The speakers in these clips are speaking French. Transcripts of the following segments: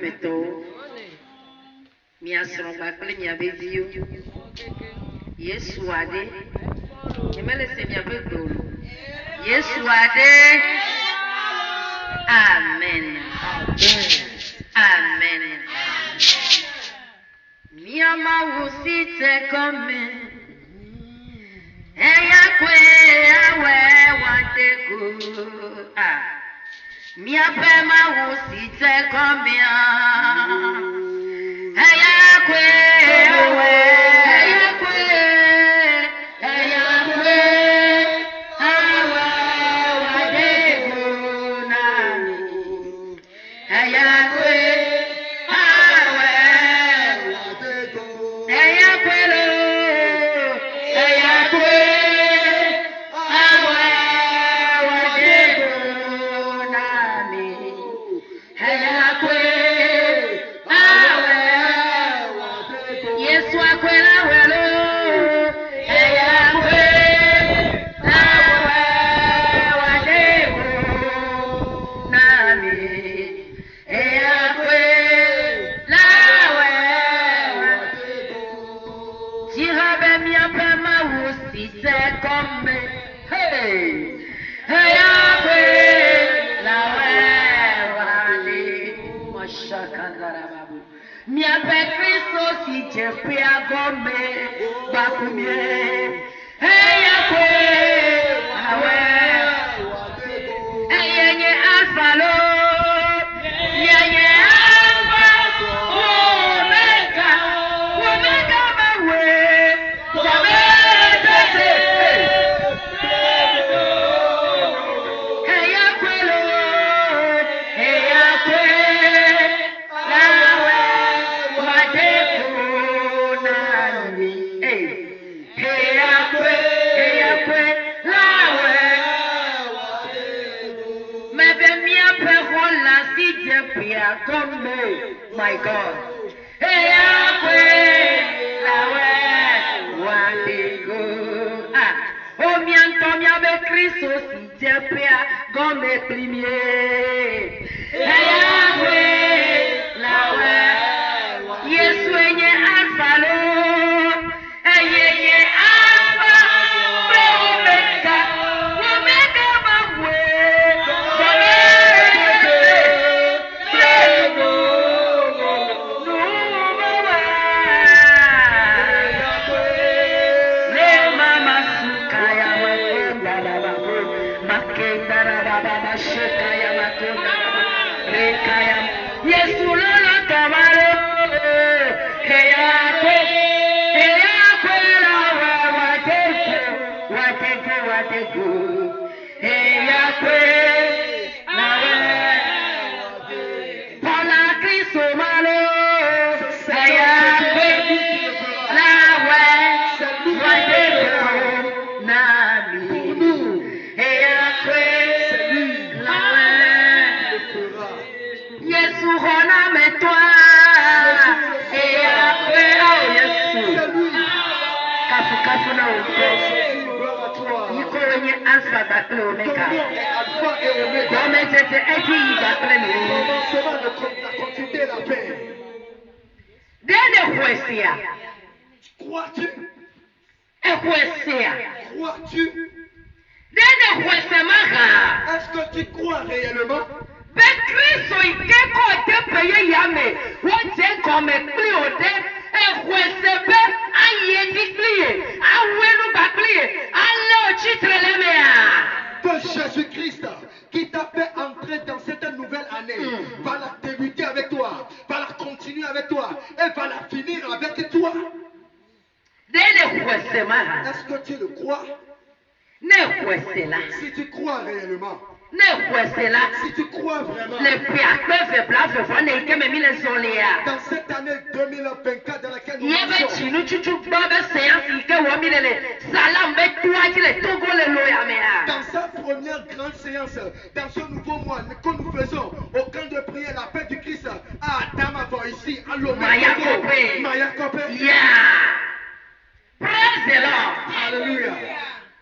meto. Mia sromba kple mia beviwo. Yesu ade. Nyemele se mia be gbolo. Yesu ade. Amen. Amen. Mia mawusite kome. Eya kwe awe wateku. Mia pe mawusite kome. Eya kwe awe. Eya kwe. Eya kwe awe wateku nami. Eya kwe awe wateku. Eya kwe lo. Eya kwe awe wateku nami. Eya kwe awe wateku. Yesu akwela welo. Eya kwe awe wateku nami. Eya kwe lawe wateku. Jirabe miape mawusite kome. Hey. Eya kwe lawe wateku. Mashakandarababu. Miape Kristo si jepia gome bakumie. Eya kwe lawe wateku. Eyenye alfalo. Yenye alfa. Omega. Omega mawe. Jamete. Eya kwe lo. Eya kwe lawe wateku nami. Eya kwe lawe wateku. Mebe miape hola si jepia gome. My God. Eya kwe lawe wateku. Omianto miabe Kristo si jepia gome plimie. Eya kwe lawe. Yesu enye alfa lo. Eyenye alfa. Omega. Omega mawe. Yesu lolo tomaro. Eya kwe lawe wateku. Eya kwe lawe. Paula Kristo malo. Eya kwe lawe wateku nami. Eya kwe lawe. Yesu hona metwa. Eya kwe oh Yesu. Kafu na uko. Yiko wenye alfa bakle omega. Gome tete eti bakle mi. Dede huesia. Crois-tu? Huesia. Crois-tu? Dede huesemaga. Est-ce que tu crois réellement? Be Kristo ikeko te peye yame. Wote kome pli ode. Huesebe ayedi plie. Awelu baklie. Alle ochitrelemea. Que Jésus-Christ, qui t'a fait entrer dans cette nouvelle année, va la débuter avec toi, va la continuer avec toi et va la finir avec toi. Dede huesemaga. Est-ce que tu le crois? Ne huesela. Si tu crois réellement, Ne huesela. si tu crois vraiment, Le piakpe fe plave fane ikeme mile zolia. dans cette année 2024 dans laquelle nous Yebe sommes, chinu chuchu babe séance ike womilele. Salam be tuaji le togo le loya mea. dans sa première grande séance, dans ce nouveau mois que nous faisons au camp de prière, la paix du Christ, à Adama ici, à Lomé, Maya Kope. Maya Kope. Yeah. Praise the Lord. Alléluia.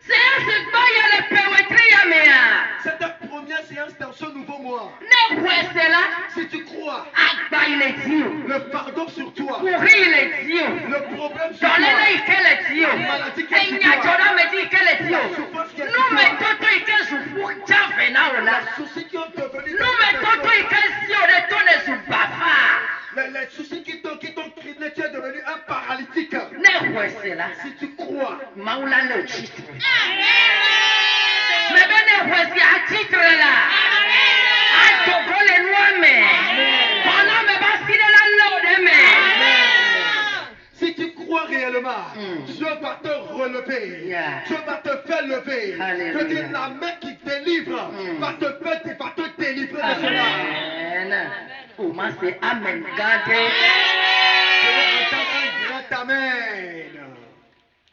Séance baya le pewetri ya mea. C'est ta première séance dans ce nouveau mois. Ne huesela. Si tu crois, Agba il est Dieu. Le fardeau sur toi. Pourri, il est Dieu. Le problème sur toi. Donnez-le, quel est Dieu. Maladie qui Et est il sur y a toi. Jordan me dit quel est Dieu. souffrance qui est sur Nous toi. mettons tout et qu'est-ce pour Tchafena ou là. Les soucis qui ont devenu Nous mettons tout et qu'est-ce si on est tourné sous Bafa. les soucis qui t'ont criblé, tu es devenu un paralytique. Ne c'est là. Si tu crois, Maoula le titre. Mais ben ne voici à titre là. À Togo les lois mais. Pendant me bastille la lode mais. si tu crois réellement, Dieu va te relever. Yeah. Dieu va te faire lever. Alléluia. Que Dieu, la main qui délivre va te délivrer de cela. Amen. Oh, moi c'est Amen. Gardez. Je vais entendre un grand Amen.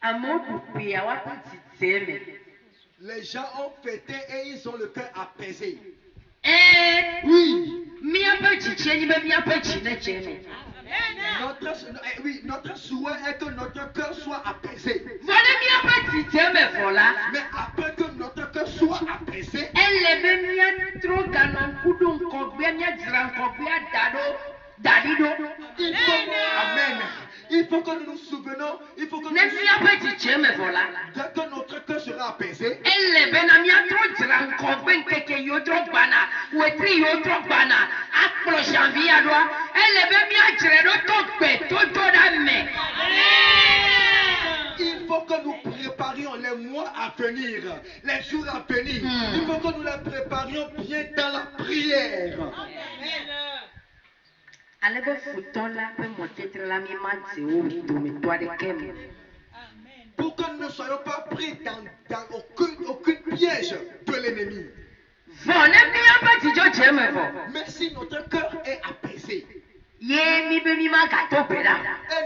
Amour coupé, à what petit Les gens ont fêté et ils ont le cœur apaisé. oui, mi un petit chien, il me vient petit chien. Notre souhait est que notre cœur soit apaisé. Voilà mi un petit chien, mais voilà. Mais après que notre cœur soit apaisé, Elle est bien trop gagnant, coudon, combien de grand, combien d'ado. Amen. Il faut que nous nous souvenons, il faut que Ne mi un petit chien, mais voilà. dès que notre cœur sera apaisé, Elle est bien trop grand, combien que yo trop bana, ou etri yo trop bana, apro janvier à droit. Elle est bien tout d'âme. il faut que nous préparions les mois à venir, les jours à venir. Il faut que nous les préparions bien dans la prière. Allez, vous foutons là, vous montez la même toi de Kem. Pour que nous ne soyons pas pris dans aucun piège de l'ennemi. Mais si notre cœur est apaisé, et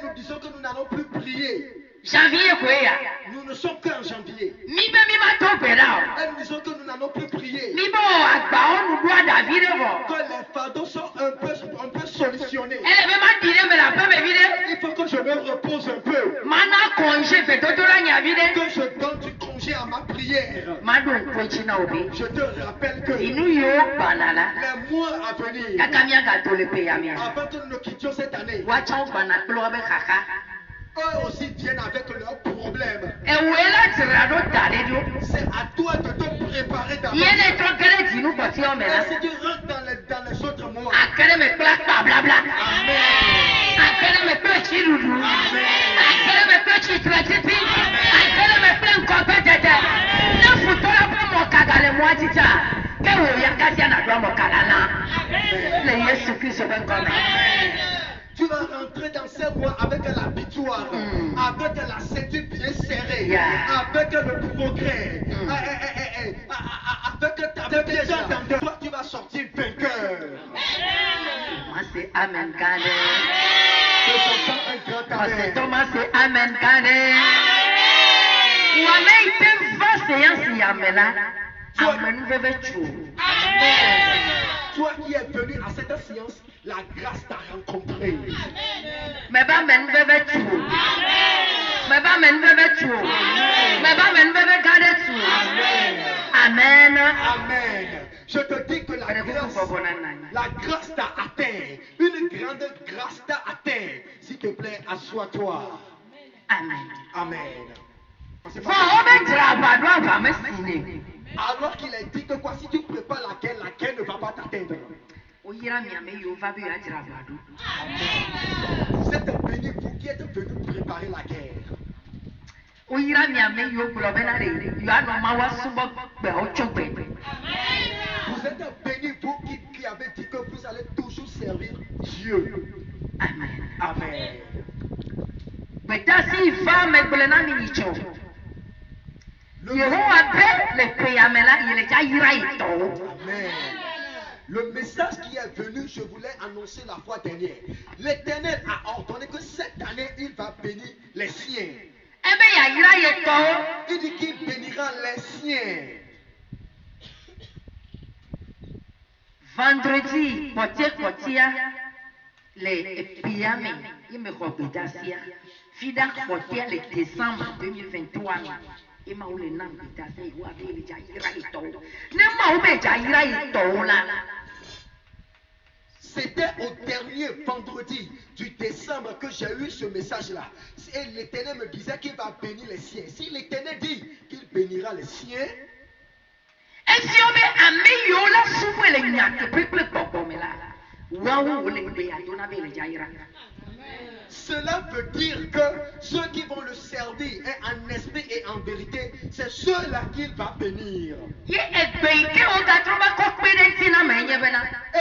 nous disons que nous n'allons plus prier, Janvier, nous ne sommes qu'en janvier, et nous disons que nous n'allons plus prier, que les fardeaux sont un peu solutionnés. Il faut que je me repose un peu, que je donne du congé à ma prière. Je te rappelle que les mois à venir, avant que nous ne quittions cette année, eux aussi viennent avec leurs problèmes. C'est à toi de te préparer d'abord. Et si tu rentres dans les autres mois, tu vas rentrer dans ces mois avec la victoire, avec la ceinture bien serrée, avec le progrès, avec ta vision dans toi, tu vas sortir vainqueur. Moi c'est Amen Gane. Que ce soit un grand Moi c'est amen. Thomas c'est Amen Gane. Wana ite va séance yamela. Amen veve chou. Toi qui es venu à cette séance, la grâce t'a rencontré. Mais ba men veve chou. Mais ba men veve chou. Mais ba men veve gade chou. Amen. Amen. Je te dis que la grâce t'a atteint. Une grande grâce t'a atteint. S'il te plaît, assois-toi. Amen. Amen. Alors qu'il a dit que quoi, si tu prépares la guerre ne va pas t'atteindre. Vous êtes bénis, vous qui êtes venus préparer la guerre. Vous êtes bénis, vous qui avez dit que vous allez toujours servir Dieu. Amen. Amen. Amen. Le message qui est venu, je voulais annoncer la fois dernière. L'Éternel a ordonné que cette année, il va bénir les siens. Il dit qu'il bénira les siens. Vendredi, les Piamé, il me rebedasia. Fida Hotia, le décembre 2023. Il m'a oublié nam bidase, il a dit Jaira ito. Ne m'a oublié Jaira ito là. C'était au dernier vendredi du décembre que j'ai eu ce message-là. Et l'Éternel me disait qu'il va bénir les siens. Si l'Éternel dit qu'il bénira les siens, cela veut dire que ceux qui vont le servir en esprit et en vérité, c'est ceux-là qu'il va bénir. Et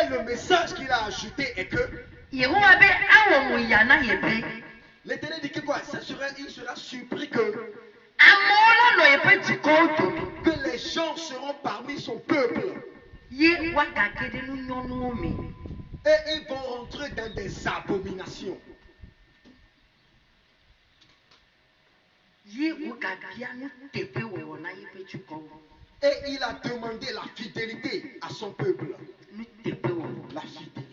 le message qu'il a ajouté est que l'Éternel dit que quoi? Il sera surpris que les gens seront parmi son peuple. Et ils vont rentrer dans des abominations. Et il a demandé la fidélité à son peuple. La fidélité.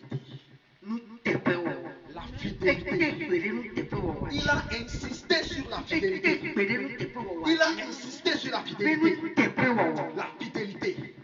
La fidélité. Il a insisté sur la fidélité. Il a insisté sur la fidélité. La fidélité.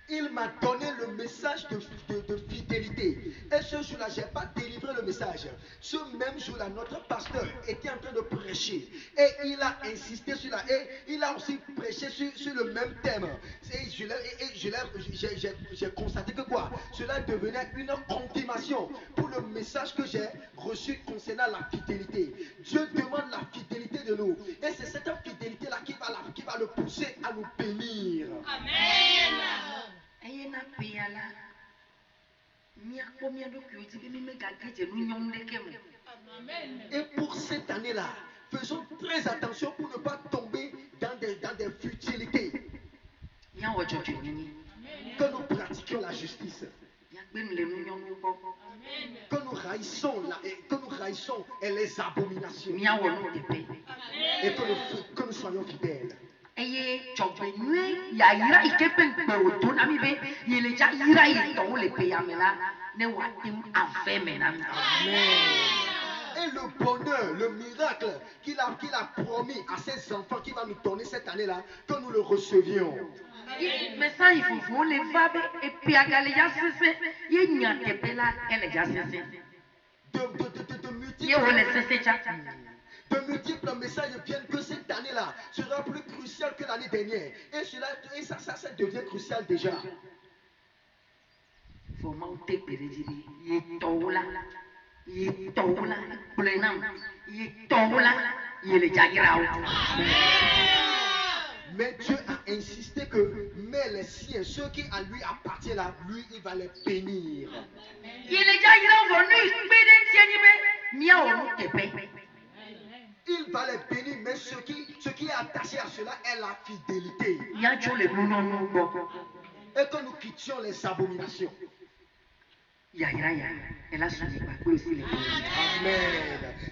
Il m'a donné le message de fidélité. Et ce jour-là, je n'ai pas délivré le message. Ce même jour-là, notre pasteur était en train de prêcher. Et il a insisté sur là. Et il a aussi prêché sur le même thème. Et j'ai constaté que quoi? Cela devenait une confirmation pour le message que j'ai reçu concernant la fidélité. Dieu demande la fidélité de nous. Et c'est cette fidélité-là qui va le pousser à nous bénir. Amen. Et pour cette année-là, faisons très attention pour ne pas tomber dans des futilités. Que nous pratiquions la justice. Que nous haïssons les abominations. Et que nous soyons fidèles. Amen. Et le bonheur, le miracle qu'il a promis à ses enfants qu'il va nous donner cette année-là, que nous le recevions. Mais ça, il faut les vaber et puis à Galéa, c'est de multiples messages viennent que cette année-là sera plus cruciale que l'année dernière. Et ça devient crucial déjà. Mais Dieu a insisté que les siens, ceux qui à lui appartiennent là, lui, il va les bénir. Il va les bénir, mais ce qui est attaché à cela est la fidélité. Et que nous quittions les abominations. Amen.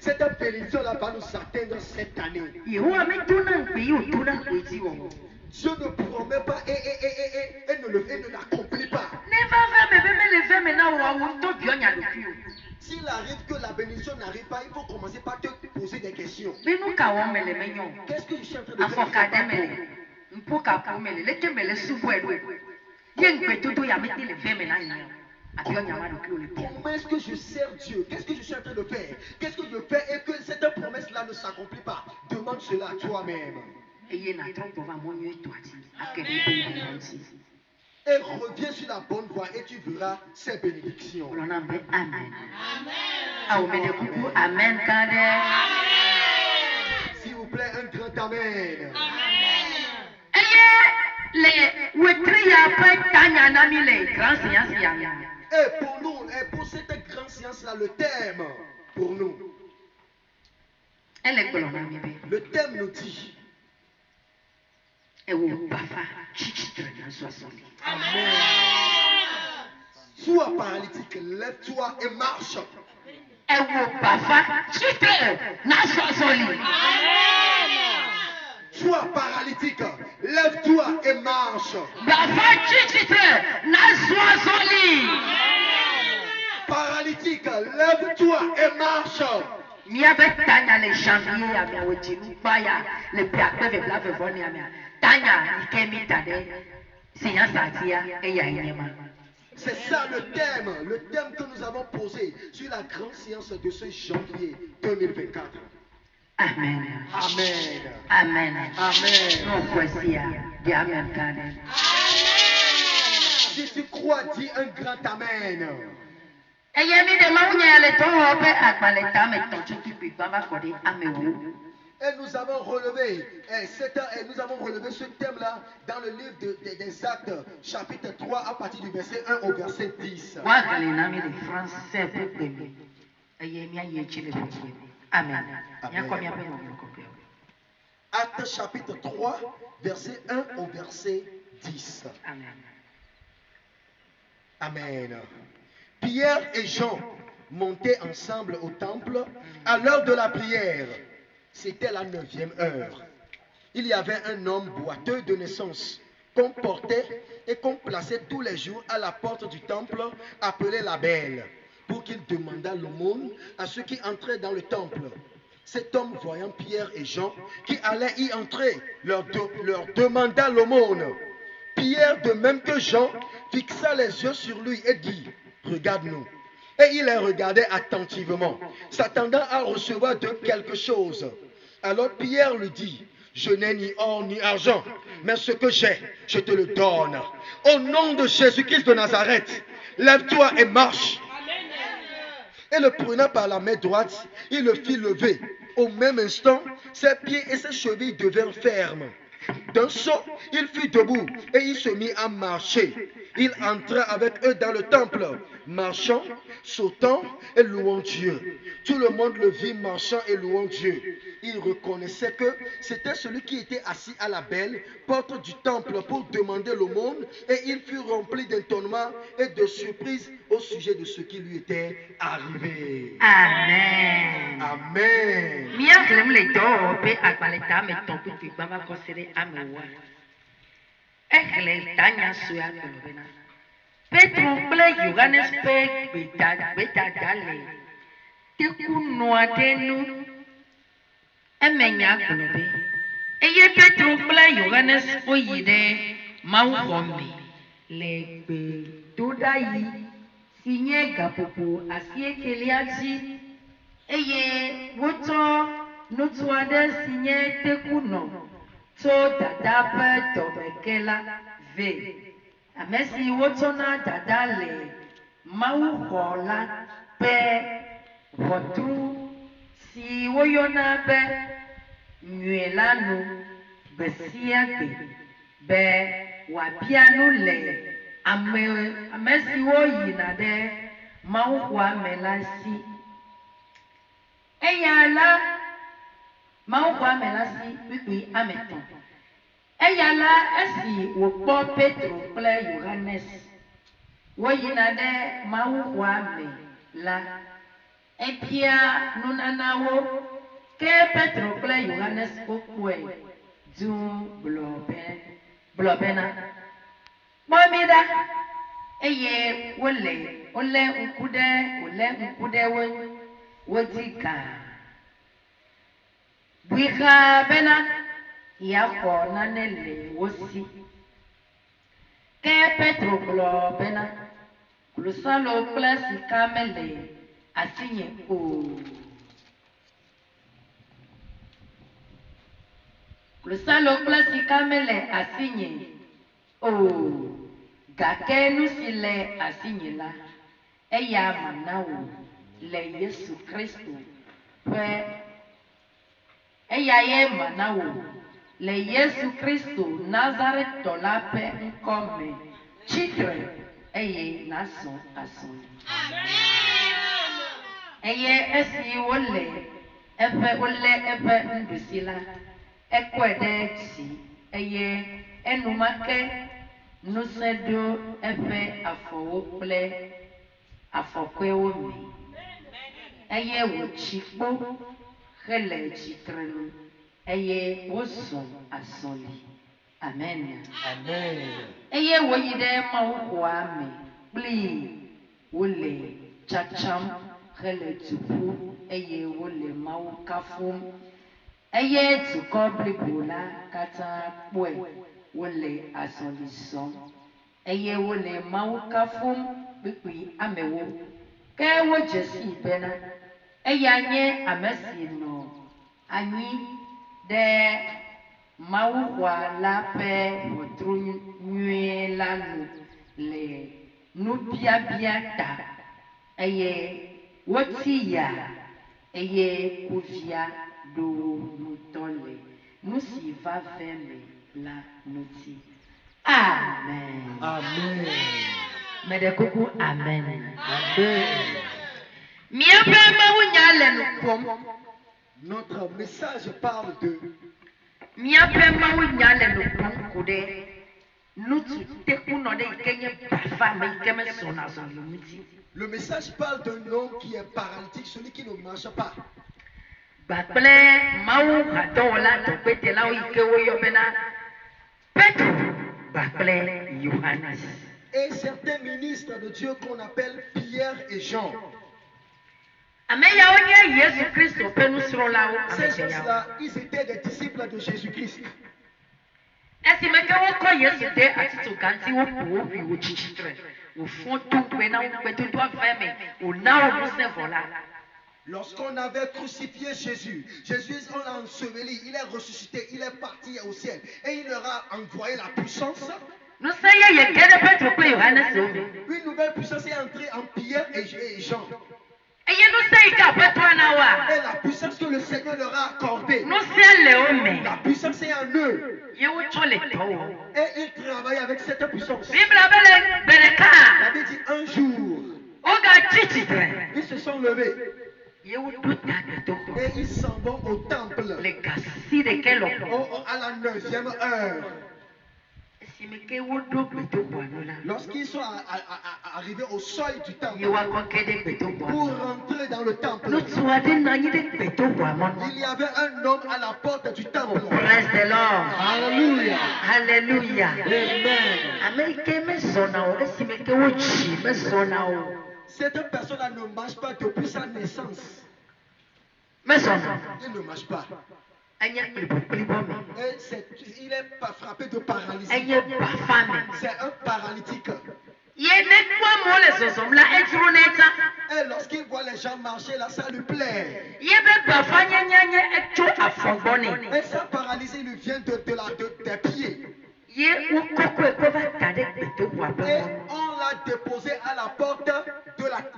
Cette bénédiction-là va nous atteindre cette année. Dieu ne promet pas et ne l'accomplit pas. S'il arrive que la bénédiction n'arrive pas, il faut commencer par te poser des questions. Qu'est-ce que je suis en train de faire? Comment est-ce que je sers Dieu? Qu'est-ce que je suis en train de faire? Qu'est-ce que je fais et que cette promesse-là ne s'accomplit pas? Demande cela à toi-même. Et reviens sur la bonne voie et tu verras ces bénédictions. Amen. S'il vous plaît, un grand amen. Amen. les wetria après tanya nami les grands séances yamia. Et pour nous, et pour cette grande séance-là, le thème pour nous, Elle est colonami be. le thème nous dit Et où papa chichitre dans soi soli. Amen. Sois paralytique, lève-toi et marche. Et où papa chichitre dans soi soli. Sois paralytique, lève-toi et marche. Papa chichitre dans soi soli. Paralytique, lève-toi et marche. Miabe tanya le janvier ya mia wotinu baya le biakbe ve bla ve voni ya mia tanya ikemi tade séance atia e ya inema. C'est ça le thème que nous avons posé sur la grande séance de ce janvier 2024. Amen. Amen. Amen. Amen. Non voici ya di amen kane. Si tu crois, dis un grand Amen. E yemi de maunya le to ope akbale tame tonchu tupi baba kodi amewu. Et nous avons relevé ce thème-là dans le livre des Actes, chapitre 3, à partir du verset 1 au verset 10. Wa kale nami de français pe pemi. E yemi aye chile pe. Amen. Ya kwa mia pe mo ko. Actes chapitre 3, verset 1 au verset 10. Amen. Amen. Pierre et Jean montaient ensemble au temple à l'heure de la prière. C'était la 9e heure. Il y avait un homme boiteux de naissance qu'on portait et qu'on plaçait tous les jours à la porte du temple appelé la Belle pour qu'il demandât l'aumône à ceux qui entraient dans le temple. Cet homme, voyant Pierre et Jean qui allaient y entrer, leur demanda l'aumône. Pierre, de même que Jean, fixa les yeux sur lui et dit, « Regarde-nous ». Et il les regardait attentivement, s'attendant à recevoir d'eux quelque chose. Alors Pierre lui dit, « Je n'ai ni or ni argent, mais ce que j'ai, je te le donne. Au nom de Jésus-Christ de Nazareth, lève-toi et marche. » Et le prenant par la main droite, il le fit lever. Au même instant, ses pieds et ses chevilles devinrent fermes. D'un saut, il fut debout et il se mit à marcher. Il entra avec eux dans le temple, marchant, sautant et louant Dieu. Tout le monde le vit marchant et louant Dieu. Il reconnaissait que c'était celui qui était assis à la Belle, porte du temple, pour demander l'aumône, et il fut rempli d'étonnement et de surprise au sujet de ce qui lui était arrivé. Amen. Amen. Miracle le do pe akbaleta me tonku fi baba kosere amewa. Ekle tanya suya kolobena. Petro kple Yohanes pe beta dale. Teku noa denu. Emenya kolobe. Eye Petro kple Yohanes oyi de Mawu xɔme le gbe doda yi si nye gaƒoƒo asi ekelia dzi. Eye wotsɔ ŋutsu aɖe si nye tekunɔ tso dada ƒe dɔmeke la vɛ. Ame si wotsɔna dada le Mawuxɔ la ƒe ʋɔtru si woyɔna be nyuie la nu gbe sia gbe be wòabia nu le ame siwo yina ɖe Mawuxɔa me la si. Eya la Mawuxɔa me la si kpikpi ame etɔ̃. Eya la esi wòkpɔ Petro kple Yohanes woyina ɖe Mawuxɔa me la, ebia nunanawo, ke Petro kple Yohanes wokpɔe du gblɔ bena, kpɔ mi ɖa, eye wolé ŋku ɖe wo dzi gãa. Bui xaa bena yeaxɔ nane le wo si. Ke Petro gblɔ bena, klosalo kple sika mele asinye o. Klosalo kple sika mele asinye o. Gake nu si le asinye la, eya mana wo le Yesu Kristo ƒe. Eya ye mana wo le Yesu Kristo Nazaretɔ la ƒe ŋkɔ me tsitre eye nasɔ asɔ. Eye esi wolé eƒe nuɖusi la, ekɔe ɖe dzi eye enumake ŋusẽ ɖo eƒe afɔwo kple afɔkɔewo me eye wòtsi kpo hele tsitrenu eye wozɔ azɔli. Amen. Eye wòyi ɖe mawuxɔa me kpli wole tsatsam hele du ƒum eye wole Mawu kafum eye dukɔ blibo la katã kpɔe wole azɔli zɔm eye wole Mawu kafum kpikpi amewo ke wodze si bena eya nye ame si nɔ anyi ɖe Mawuxɔa la ƒe ʋɔtru nyuie la nu le nubiabia ta eye woti ya eye kuvia ɖo ŋutɔ le nu si va ve me la ŋuti. Amen. Meɖe kuku amen. Míaƒe Mawunya le nu ƒom. Notre message parle de Míaƒe Mawunya le nu ƒom ku ɖe ŋutsu tekunɔ ɖe yi ke nye bafa me yi ke mesɔna zɔli ŋuti. Le message parle d'un homme qui est paralytique, celui qui ne marche pas. Gbakple Mawu hadɔwɔla tɔgbetelawo yi ke woyɔ bena Petro gbakple Yohanes. Et certains ministres de Dieu qu'on appelle Pierre et Jean. Ame yawo nye Yesu Kristo ƒe nusrɔ̃lawo. Ces gens-là, ils étaient des disciples de Jésus-Christ. Esime ke wokɔ Yesu de atito ganti woƒo wo ƒi wotsi tsitre wòfɔ to na wo gbedodoa ve me wòna wo ŋusẽ vɔ la. Lorsqu'on avait crucifié Jésus, Jésus, on l'a enseveli, il est ressuscité, il est parti au ciel et il leur a envoyé la puissance. Ŋusẽ yeye ge ɖe Petro kple Yohanes wo me. Une nouvelle puissance est entrée en Pierre et Jean. Eye ŋusẽ yi ke Aƒetɔa na woa. Et la puissance que le Seigneur leur a accordée, Ŋusẽ le wo me. la puissance est en eux. Ye wotsɔ le dɔ wɔ. Et ils travaillent avec cette puissance. Bibla be le gbe ɖeka. La Bible dit un jour, Wogatsi tsitre. ils se sont levés Ye woɖo ta gbedoxɔ. et ils s'en vont au temple Le gasi ɖeke lɔƒo. à la 9e heure. Esime ke woɖo gbedoxɔa nu la. Lorsqu'ils sont arrivés au seuil du temple Ye woakɔ ke ɖe gbedoxɔa pour me. rentrer dans le temple, Ŋutsu aɖe nɔ anyi ɖe gbedoxɔa mɔnu. il y avait un homme à la porte du temple. Praise the Lord. Alléluia. Hallelujah. Amen. Ame yi ke mezɔna o esime ke wotsi mezɔna o. Cette personne-là ne marche pas depuis sa naissance. Mezɔna. Il ne marche pas. Enye kplibɔ me. Et il est frappé de paralysie. Enye bafa me. C'est un paralytique. Ye nekpɔ amewo le zɔzɔm la edzro n'eta. Et lorsqu'il voit les gens marcher là, ça lui plaît. Ye be bafa nye etso afɔ gbɔ nɛ. Et sa paralysie lui vient des pieds. Ye wokɔkɔe kɔ va da ɖe gbedoxɔa ƒe Et mɔnu. on l'a déposé à la porte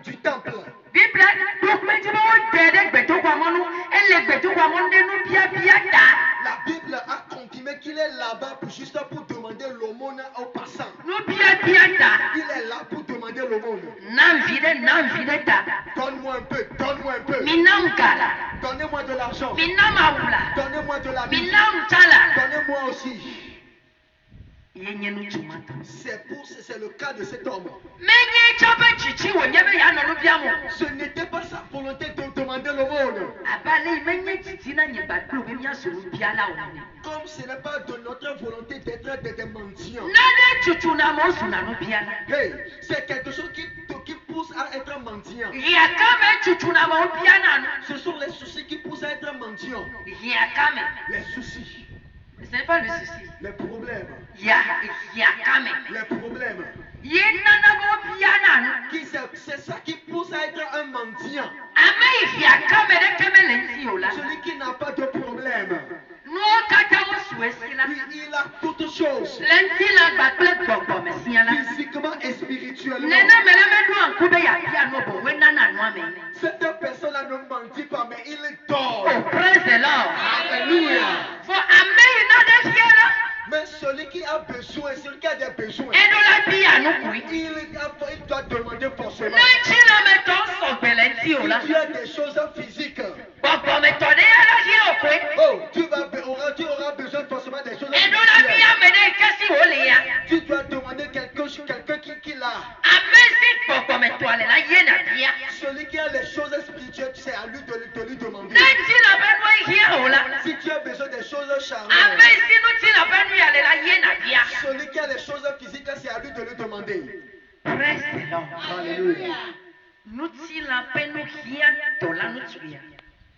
du temple. Bibla ɖokpe dzi be wodɛ ɖe gbedoxɔa mɔnu ele gbedoxɔa mɔnu ɖe nubiabia ta. La Bible a confirmé qu'il est là-bas juste pour demander l'aumône aux passants. Nubiabia ta. Il est là pour demander l'aumône. Na nvi ɖe ta. Donne-moi un peu, donne-moi un peu. Mina gala. Donnez-moi de l'argent. Mina mawula. Donnez-moi de la vie. Mina ntala. Donnez-moi aussi. Yenye ŋutsu ma tɔ. C'est le cas de cet homme. Menye tsɔ be tsitsi wònye be yeanɔ nu biam o. Ce n'était pas sa volonté de demander l'aumône. Abale yi menye titi na nye gbagblẽ be míasɔ nu bia la o. Comme ce n'est pas de notre volonté d'être des mendiants. Nane tutu na mo suna nu bia la. Hey, c'est quelque chose qui pousse à être mendiant. Yaka me tutu na mo bia na nu. Ce sont les soucis qui poussent à être mendiant. Yaka me. Les soucis. Ce n'est pas le souci. Les problèmes. Yaka me. Les problèmes. Ye nana mo bia na nu. C'est ça qui pousse à être un mendiant. Ame yi yaka me ɖe ke me le ŋuti o la. Celui qui n'a pas de problème. Nuwo katã wo su esi la. Lui, il a toutes choses. Le ŋuti la gbagblẽ gbɔgbɔ me sia la. Physiquement et spirituellement. Nenema la meɖo ŋku be yeabia nu bo woe nana nua me. Cette personne-là ne mentit pas, mais il dort. Oh, praise the Lord. Alléluia. For ame yi na ɖe des besoins, Edola bia no kui. il doit demander forcément. Nanchina me ton sogbelenti Si ola. tu as des choses physiques, Baba me tode ala hia okwe. oh, tu auras besoin forcément des choses Edola bia spirituelles. me ne kasi olia. Tu dois demander quelqu'un qui l'a. Amesi baba me toale la yena bia. Celui qui a les choses spirituelles, c'est à lui de lui demander. Nanchina benwa hia ola. Si tu as besoin des choses charnelles, Amesi no tina benwa yale la yena bia. celui qui a les choses physiques, c'est à lui de lui demander. Praise the Lord. Alléluia. Nutila penu hia tola nutuya.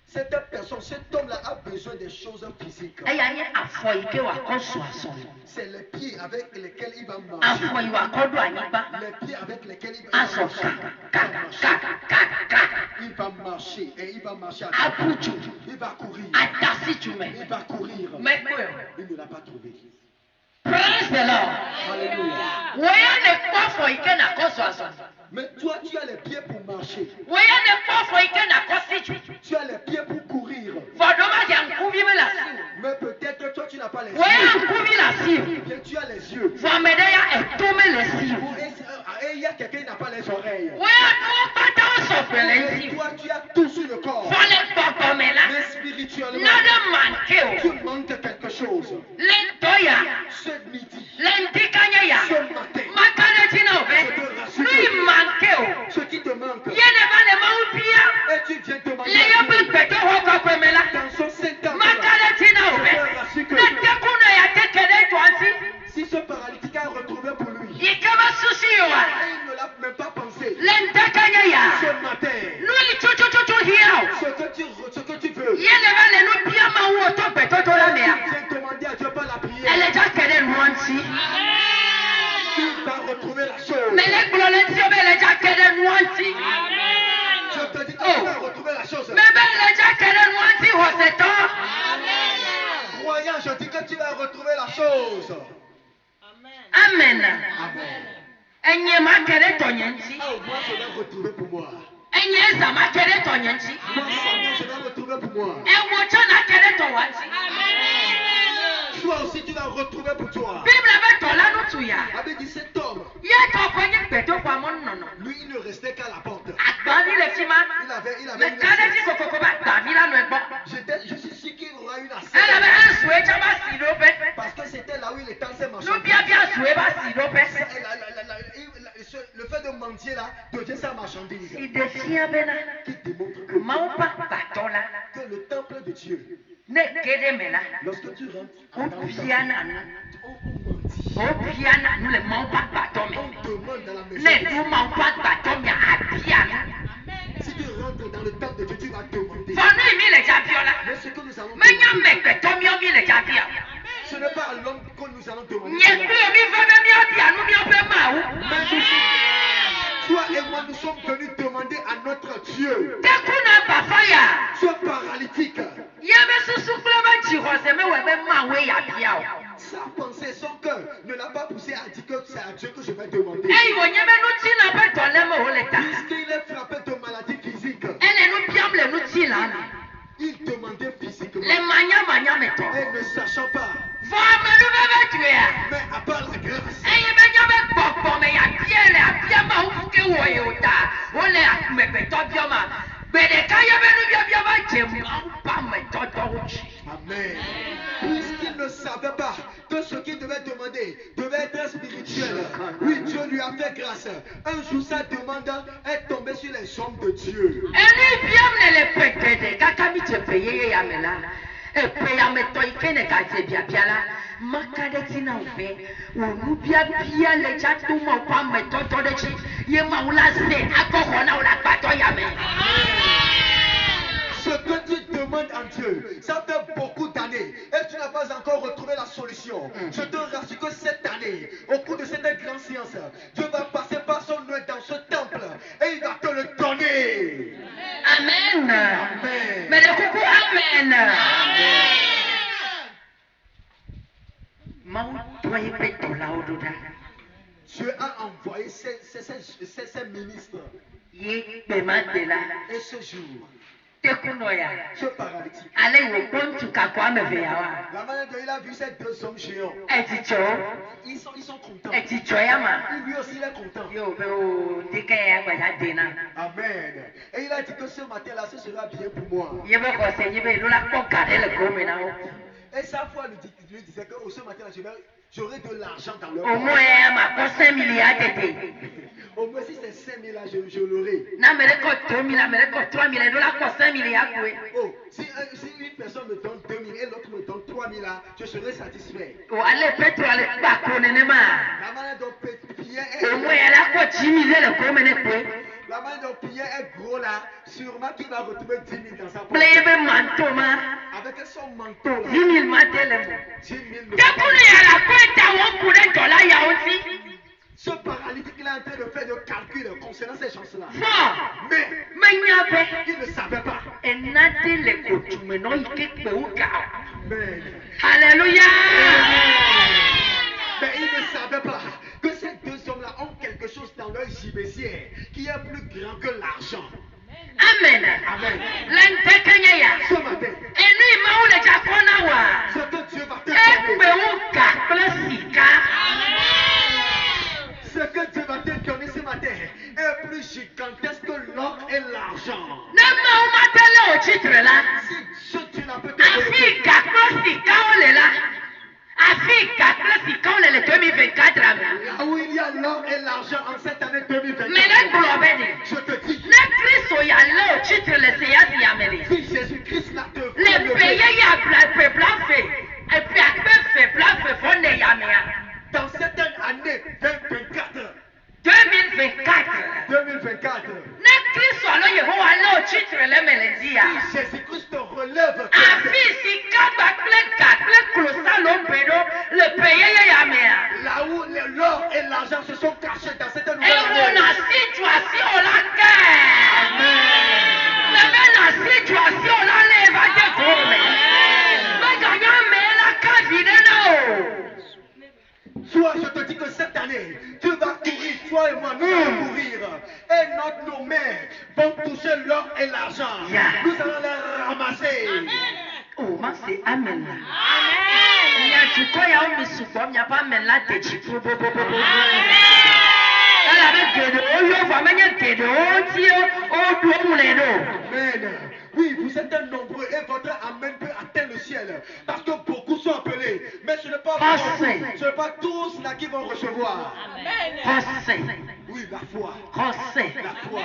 Cette personne, cet homme-là a besoin des choses physiques. Eya ni afọ ike wa kọsu asọ. C'est les pieds avec lesquels il va marcher. Afọ iwa kọdu anyiba. Les pieds avec lesquels il va Asọ marcher. ka. Il va marcher et il va marcher. Apuju. Il va courir. Adasi jume. Il va courir. Mekwe. Il ne l'a pas trouvé. Praise the Lord. Alléluia. Woya ne kpọ afọ ike na kọsu asọ. Mais toi, tu as les pieds pour marcher. Woya ne kpọ afọ ike na kọsi ju. Tu as les pieds pour courir. Fọdọma ja nkubi mi la si. Mais peut-être que toi, tu n'as pas les Woya yeux. nkubi la si. Bien, tu as les yeux. Fọmẹdẹ ya ẹtọmi le si. Et il y a quelqu'un qui n'a pas les oreilles. Woya tó pátá sọfẹlẹ Et si. toi, tu as tout sur le corps. Fọlẹ gbọgbọmẹ la. Mais spirituellement, Nada manke o. tu manques quelque chose. Lẹntọya. Ce midi, Lentikanya ya. ce matin, Makaneti na obe. Lui manke o. ce qui te manque, Yene ba le ma ubia. et tu viens demander Leye à pe Dieu gbẹdọ wọkọ pẹmẹ la. dans son Saint-Temple. Makaneti na obe. Ne tekuna ya tekele jọnsi. Si ce paralytique a retrouvé pour lui, et Ikema susi yo wa. il ne l'a même pas pensé, Lentakanya ya. ce matin, Lui chuchuchuchu hiya o. ce que tu veux, Yene ba le nu bia ma wo to gbẹdọ to la mea. tu viens demander à Dieu par la prière, Ẹlẹja kẹlẹ nuwansi. tu vas retrouver la chose. Mẹlẹ gblọ le ti o bẹ ẹlẹja kẹlẹ nuwansi. Je te dis que tu vas retrouver la chose. Mẹ bẹ ẹlẹja kẹlẹ nuwansi wọsẹtọ. Croyant, je dis que tu vas retrouver la chose. Amen. Amen. Enye ma kẹlẹ tọnyẹ nti. Oh, moi, je vais retrouver pour moi. Enye eza ma kẹlẹ tọnyẹ nti. Moi, Seigneur, je vais retrouver pour moi. Ẹwọ tsọ na kẹlẹ tọwa nti. Toi aussi, tu vas retrouver pour toi. Bíbélì bẹ tọ̀ lánàá tù yà. Avait dit cet homme, Yẹ tọ̀ kọ́ nye gbẹ̀dọ̀ pa mọ́ nọ̀nọ̀. lui, il ne restait qu'à la porte. Àgbà mi lè fi ma. Il avait Mẹ une kálẹ̀ tí assise. kòkòkò bá gbà mí lánàá ẹ̀gbọ́n. Je suis sûr qu'il aura une Ẹ lọ assise. bẹ ẹ̀sùn ẹ̀jẹ̀ bá sì ló bẹ. Parce que c'était là où il était en ses Ló marchandises. bíá bíá sùn ẹ̀ bá sì ló bẹ. Le fait de mentir là devient sa marchandise. Ìdèsí abẹ́ náà. Qui démontre que, Màá bá gbàtọ́ la. que le temple de Dieu, Ne kéde mẹ́ la. lorsque tu rentres Ó dans le bíá temple, nànú. on mentit. Ó bíá nànú lè màá bá gbàtọ́ mi. On demande dans la maison. Ne dùn màá bá gbàtọ́ mi àbíyá mi. Si tu rentres dans le temple de Dieu, tu vas demander. Fọ̀nù mi lè já bíọ́ la. Mais ce que nous allons Mẹ nyà demander, mẹ̀gbẹ̀tọ́ mi ọ́ mi lè já bíọ́. ce n'est pas à l'homme que nous allons demander. Nye cela. kúrò mi fẹ́ bẹ́ mi ọ́ bí àánú mi ọ́ fẹ́ máa wú. Mais toi et moi, nous sommes venus demander à notre Dieu. Tẹ́kùn náà bà fáyà. Ce paralytique, Yẹ bẹ susu kúrò bẹ jì hàn sẹ́mi wẹ̀ bẹ́ máa wé yà bíyà o. sa pensée, son cœur ne l'a pas poussé à dire que c'est à Dieu que je vais demander. Ẹ ìwò nyẹ bẹ nu tí náà bẹ tọ̀ lẹ́mọ̀ wò lè ta. Puisqu'il est frappé de maladie physique, Ẹ lè nu bíàm lè nu tí lánà. il demandait physiquement. Lè manyá mi tọ̀. Et ne sachant pas, Fọ amẹ́nu bẹ́ bẹ́ tu yà. mais à part la grâce, Ẹyin bẹ nyẹ bẹ gbọ̀gbọ̀ mẹ yà bíyẹ lẹ àbíyá máa ń fúké wọ̀ yìí o ta. Ó lẹ àmẹ̀gbẹ̀tọ̀ bíọ́ ma. Gbèdéka yẹ bẹ nu bíọ́ bá jẹ mu. À ń bá mẹ̀tọ́ tọ́ o jì. Amen. Puisqu'il ne savait pas que ce qu'il devait demander devait être spirituel, oui, Dieu lui a fait grâce. Un jour, sa demande est tombée sur les hommes de Dieu. Ẹni bíàm lè lè pè gbèdé kaka mi tẹ pè yéyé ya mẹ la. Èpè ya mẹ tọ́ ike nẹ ká jẹ bíabíà la. Makadé tí náà fẹ́. Ònu bíabíà lè já tó mọ̀ pa mẹ tọ́tọ́ dé tsi. Yé ma wò la sè akọ̀kọ̀ náà wò la gbàtọ́ ya mẹ. Ce que tu demandes en Dieu, ça fait beaucoup d'années et tu n'as pas encore retrouvé la solution. Je te rassure que cette année, au cours de cette grande séance, Dieu va passer par son œil dans ce temple et il va te le donner. Amen. Amen. Mẹ lè kúkú amen. Mawu tọ́ yé pé tọ̀ la o do da. Dieu a envoyé ses ministres Yé pè má dé la. et ce jour, Ce paralytique. Allez, au bon, tu as quoi me faire? La manière dont il a vu ces deux hommes géants. Ils sont contents. Et lui aussi, il est content. Amen. Et il a dit que ce matin-là, ce sera bien pour moi. Et sa foi lui disait que ce matin-là, j'aurai de l'argent dans le au moins, ma 5 milliards d'été. Au moins, si c'est 5 000 là, je l'aurai. Non, mais les 2 000, mais les 3 000, les 5 milliards. Oh, si une personne me donne 2 000 et l'autre me donne 3 000 là, je serai satisfait. Oh, allez, Petro, allez, pas qu'on est la manière dont Pierre est. Au moins, elle a quoi 10 000 le gros, mais la manière dont Pierre est gros là, sûrement qu'il va retrouver 10 000 dans sa poche. Plebe manteau, avec son manteau là. 10 000 manteaux. 10 000. Ce paralytique là est en train de faire des calculs concernant ces choses-là. Mais il ne savait pas. Amen. Alléluia. Mais il ne savait pas que ces deux hommes-là ont quelque chose dans leur gibecière qui est plus grand que l'argent. Amen. Amen. Ce matin, ce que Dieu va te donner, ce que Dieu va te donner ce matin est plus gigantesque que l'or et l'argent. Si Dieu n'a peut te donner, là où il y a l'or et l'argent en cette année 2024, je te dis, si Jésus-Christ l'a te dans cette année 2024, si Jésus-Christ te relève, là où l'or et l'argent se sont cachés dans cette nouvelle année. Toi, je te dis que cette année, tu vas courir, toi et moi, nous allons courir. Et nos mains vont toucher l'or et l'argent. Nous allons les ramasser. Oh, moi c'est Amen. Il y a du quoi, il y a un souffle, il n'y a pas Amen là, t'es chic. Oui, vous êtes nombreux et votre Amen peut atteindre le ciel. Parce que beaucoup sont appelés. Mais ce n'est pas tous là qui vont recevoir. Oui, la foi. La foi.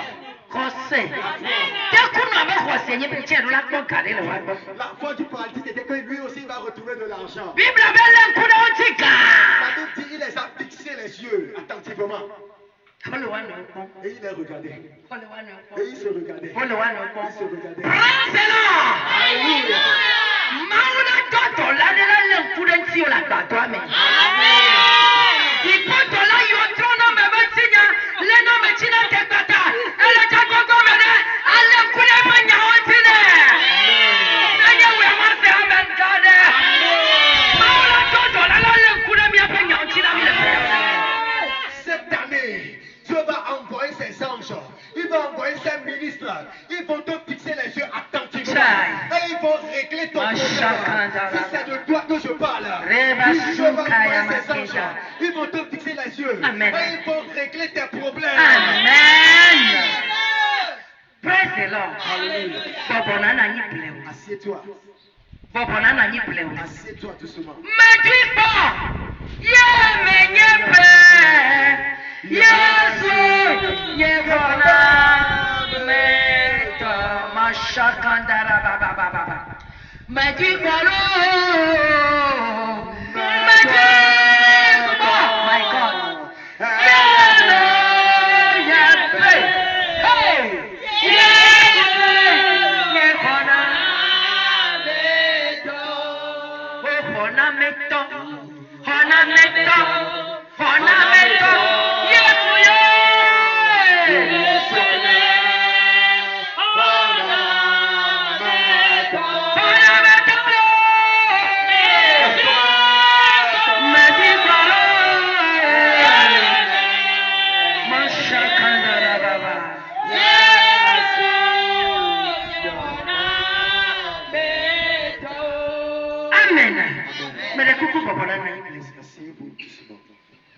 La foi du paralytique était que lui aussi va retrouver de l'argent. La Bible dit il les a fixé les yeux attentivement. Et il les regardait. Et il se regardait. Il se regardait. Cette année, Dieu va envoyer ses anges. Il va envoyer ses ministres. Ils vont te fixer les yeux attentivement. Et ils vont régler ton problème. Si c'est de toi que je parle, Dieu va envoyer ses anges. Ils vont te fixer les yeux. Amen. Et ils vont régler tes problèmes. Amen. Praise the Lord. Hallelujah. Assieds-toi. Assieds-toi doucement.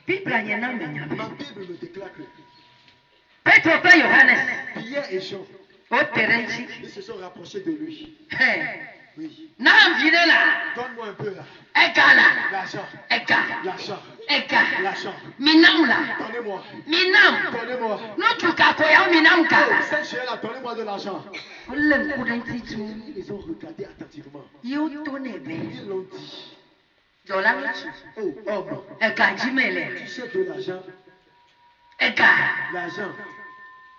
Bible n'y en a mais Ma Bible me déclare que Petro pe Johannes. Pierre et Jean, O terenchi. ils se sont rapprochés de lui. Hey. Oui. Nam vide là. Donne-moi un peu là. Eka là. L'argent. Eka. L'argent. Eka. L'argent. Minam là. Donnez-moi. Minam. Donnez-moi. No tuka ko ya minam ka. Oh, cette chair là, donnez-moi de l'argent. Olem kudenti tu. Ils les ont regardés attentivement. Yo tonebe. Ils l'ont dit. Jola lutu. Oh, homme, Eka jimele. tu sais de l'argent. Eka. L'argent.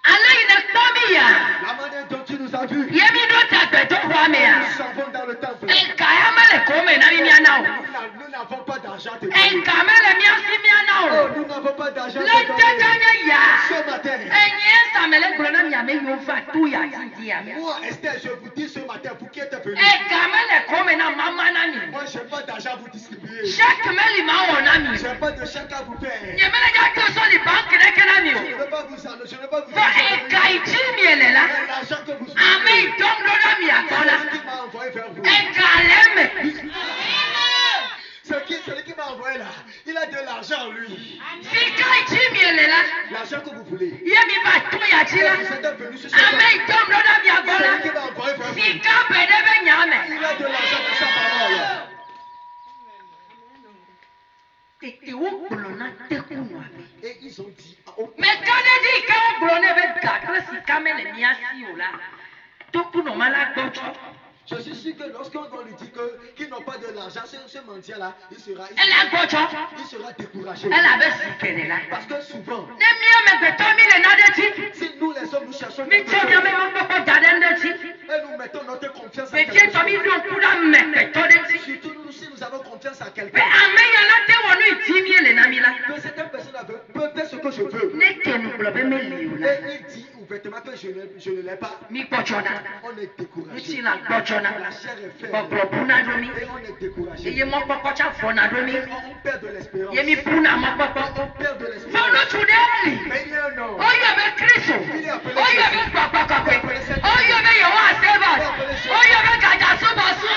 Alaina tomia. La manière dont tu nous as vus. Yemi do tape to kwa me Nous ya. s'en vont dans le temple. Eka ya male ko me na mi anao. Nous n'avons pas d'argent à te donner. Eka mele mi asi mi Oh, anao. nous n'avons pas d'argent à Le te donner. tetanya ya. Ce matin, Enye samele glona mi ame yo fa tu ya tinti ya. moi, Esther, je vous dis ce matin, vous qui êtes venus, Eka mele ko me na mama na mi. moi, je n'ai pas d'argent à vous distribuer. Chaque mele ma ona mi. Je n'ai pas de chèque à vous faire. Yemele ja to so li bank na kana mi. Je ne veux pas vous annoncer, je ne veux pas vous Fa eka ichi mi elela. Mais l'argent que vous Ame dom glona mi c'est akona. ce qui m'a envoyé vers vous. Eka leme. Celui qui m'a envoyé là, il a de l'argent lui. Sika ichi mi elela. L'argent que vous voulez. Yemi ba tu ya chila. Vous êtes venu sur ce Ame dom glona mi celui qui akona. m'a envoyé vers vous. Sika bedebe nyame. Il a de l'argent pour sa parole. Tete wo glona te kuno abe. Et ils ont dit, ah, oh, Mais quand on dit qu'on glona be gakle sika me le miasi ola. To kuno mala gbocho. je suis sûr que lorsqu'on va lui dire qu'ils n'ont pas de l'argent, ce mendiant-là, il sera découragé. Elle avait sikene la. Parce que souvent, Ne mia me beto mi le na de ti. si nous les hommes, nous cherchons Mi quelque to mi chose, me mo ko dade de ti. et nous mettons notre confiance en Me quelque tie to mi chose, do kuda me beto de ti. surtout nous, si nous avons confiance en Me quelqu'un, ame ya na te wonu iti mi le na mi la. que cette personne peut faire ce que je veux. Ne ke nu globe me li ola. Et il dit ouvertement que je ne l'ai pas, Mi gbochona. on est Mi découragé. ti la gbochona. La chair est faible. Gbogbo puna do mi. Et on est découragé. Eye mo koko cha fo na do mi. On perd de l'espérance. Ye mi puna mo On koko. perd de Fo l'espérance. no tudeli. Mais il y a un homme. Oyo be Kristo. Oyo be papakakwe. Oyo be Yehowa Sebas. Oyo be Gajasubasu.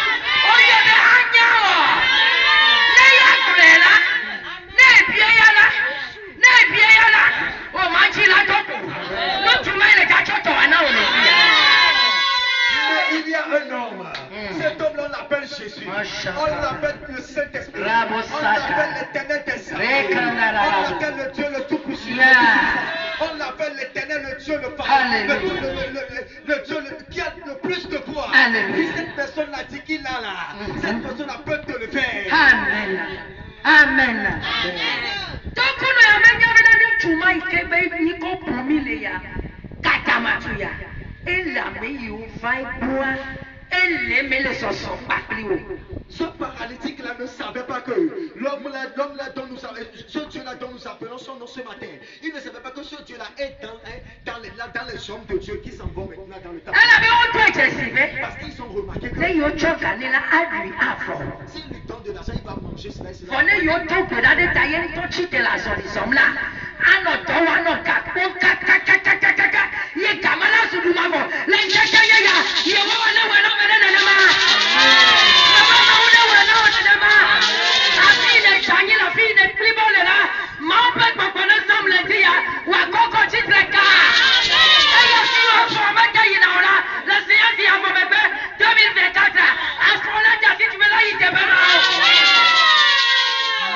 Oyo be Anyawo. Ne ya kurela. Ne bieyala. Ne bieyala. O manchi la toku. No tumaile gachoto ana o Mais il y a un homme. Cet homme-là, on l'appelle Jésus. On l'appelle le Saint-Esprit. Bravo, On l'appelle l'éternel des armées. Rekandala. On l'appelle le Dieu le Tout-Puissant. Yeah. On l'appelle l'éternel, le Dieu le Père. Alléluia. Le Dieu qui a le plus de foi. Alléluia. Si cette personne a dit qu'il a là, cette personne peut te le faire. Amen. Amen. Tokuno ya menga bena ni tuma ikebe ni ko promile ya. Katamatu ya. Ela me yu vai boa. Elle me le soso papli o. Ce paralytique-là ne savait pas que l'homme-là dont nous appelons, ce Dieu-là dont nous appelons son nom ce matin, il ne savait pas que ce Dieu-là est dans les hommes de Dieu qui s'en vont maintenant dans le temple. Elle avait autre excessive. Parce qu'ils ont remarqué que Ne yo choka ne la adui afro. s'il lui donne de l'argent, il va manger cela et cela. Fone yo to peda de tayen to chite la zori somla. Ano to ano ka ko ka. Ye kamala su du mavo. Le cheke ye ya. Ye wa na wa na me na na ma. Mama na wa na na ma. Abi ne changi la fi ne plibole la. Ma pe pa ko na sam le dia. Wa koko chite ka. Ayo si o fo ma ka yi na ora. La séance ya mo bebe 2024. Astrola ja si tu me la yi te bera.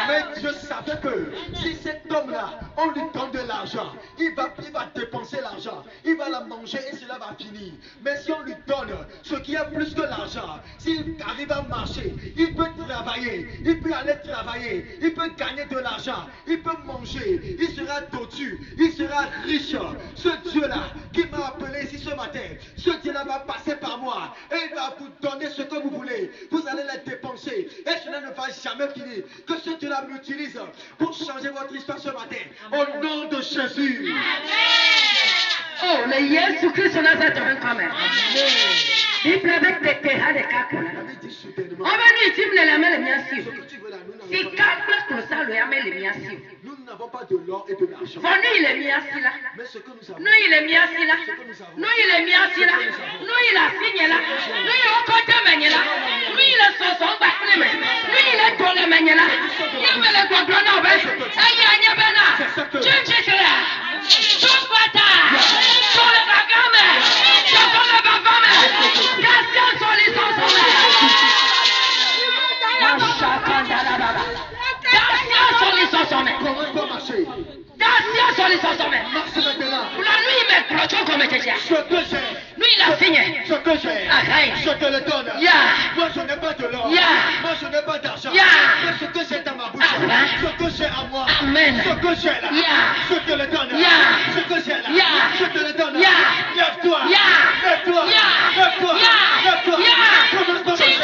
Mais je savais que si cet homme-là, on lui donne de l'argent, il va dépenser l'argent, il va la manger et cela va finir. Mais si on lui donne ce qui est plus que l'argent, s'il arrive à marcher, il peut travailler, il peut aller travailler, il peut gagner de l'argent, il peut manger, il sera dotu, il sera riche. Ce Dieu-là qui m'a appelé ici ce matin, ce Dieu-là va passer par moi et il va vous donner ce que vous voulez. Vous allez la dépenser et cela ne va jamais finir. Que ce Dieu-là m'utilise pour changer votre histoire ce matin. Au nom de Jésus. Oh, le Yesu Christ Nazareth quand même. Bible avec des terres de kakula. Il avait dit soudainement, On va nous dire le lamel le miasi. ce que tu veux là, nous Si n'avons pas, kakula comme ça le lamel le miasi. nous n'avons pas de l'or et de l'argent. Bon, nous il est miasi là. Mais ce que nous avons, Nous il est miasi là. Nous il est miasi là. Nous il a signé là. Nous il est au côté mené là. Nous il le son bakleme. Lui il est dans le maniela. Il me le goudron ben. Aïe aïe bena. Chichitra. Chupata. Sur le bagame. Sur le bagame. Gaston sur les sons. Machakanda la baba. Gaston sur les sons. Comment marcher? Gaston sur les sons. Marche maintenant. La nuit me proche comme était. Ce que j'ai. Lui il a signé. Ce que j'ai. Je te le donne. Moi je n'ai pas de l'or. Moi je n'ai pas d'argent. Mais ce que j'ai dans ma bouche. Ce que j'ai à moi. Amen. Ce que j'ai là. Je te le donne. Ce que j'ai là. Je te le donne. Lève-toi. Lève-toi. Lève-toi. Lève-toi. Commence ton marché.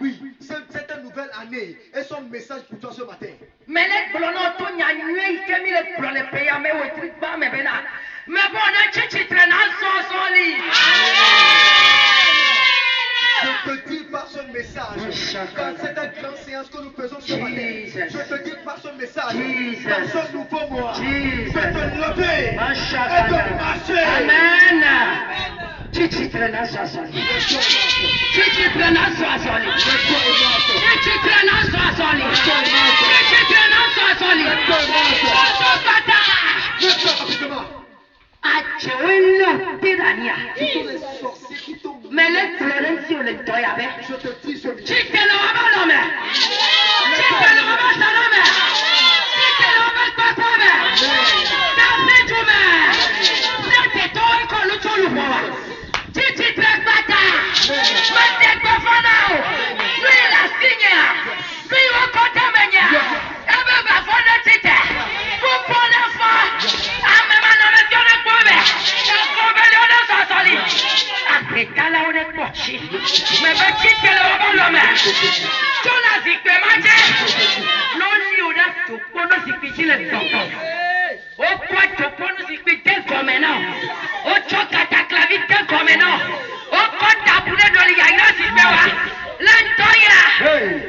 Oui, c'est une nouvelle année et son message pour toi ce matin. Mais les blonds tout n'y a nuit qui mis les blonds les pays à mes ouïes pas mais bena. Mais bon on chichi traîne en lit. Je te dis par ce message, dans cette grande séance que nous faisons ce matin, je te dis par ce message, dans ce nouveau mois, de te lever et de marcher. Amen. Chichi traîne en lit. Chichi traîne en lit. Chichi traîne en lit. Chichi traîne en lit. Mais les florents sur le toit avec. Je te dis ce message. Chichi le va l'homme. Chichi le va l'homme. Chichi le va pas l'homme. Dans tout mais. C'est toi qu'on le tue le bois. Chichi traîne bata. Mais c'est pas fana. Lui la signe. Lui au côté menia. Et ben va fana tite. Pour fana fa. Ame manome tione kobe. Kobe le sa sali. Aketala one pochi. Me be chichi le va l'homme. Tuna zikpe maje. Loni uda tupono zikpi le tonto. O kwa tupono zikpi tel comme non. O choka ta clavi tel comme non. O kota bule doli ya ina zikpe wa. Lantoya.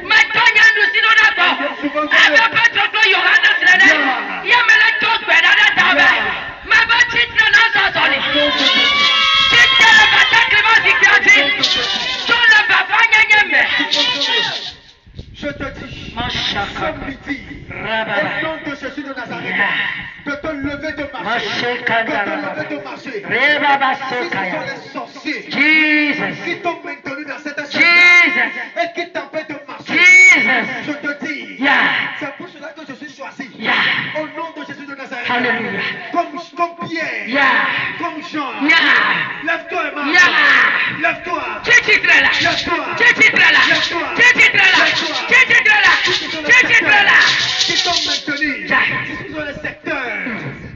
Matoya nusino na bo. Abe petro Yohana srede. Ya mele tokbe na da tabe. Me be chichi na sa sali. Chichi le bata klima zikpi ati. Tuna baba nyeme. Je te dis, ce midi, au nom de Jésus de Nazareth, de te lever de marcher, Si ce sont les sorciers qui t'ont maintenu dans cette chaise et qui t'empêchent de marcher, je te dis, c'est pour cela que je suis choisi. Au nom de Jésus de Nazareth, comme Pierre, comme Jean, lève-toi et marche. Lève-toi. Qui t'ont maintenu sur le secteur,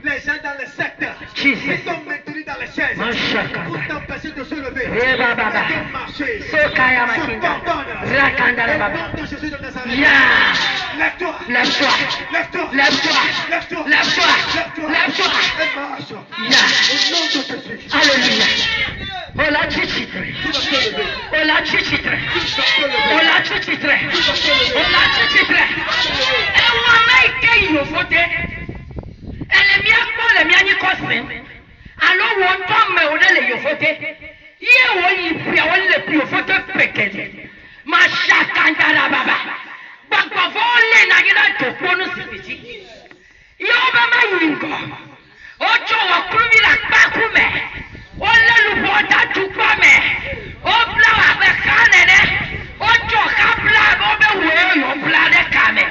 les gens dans le secteur, qui t'ont maintenu dans les chaises pour t'empêcher de se lever, de marcher, se pardonne. Au nom de Jésus de Nazareth, lève-toi, et marche. Au nom de Jésus. Alléluia. Ola chichitre. Ola chichitre. Ola chichitre. Ola chichitre. Ewa maike inofote. Ele miakpo le mianyi kosme. Alo wonto me ole le yofote. Ye woni pia wole pio foto pekele. Mashakandara baba. Bakwa vole na gina to kono sipiti. Yo baba yingo. Ojo wa krumi la bakume. Ole lu bota tukame. Obla wa bekane ne. Ojo kapla bobe we yo bla de kame.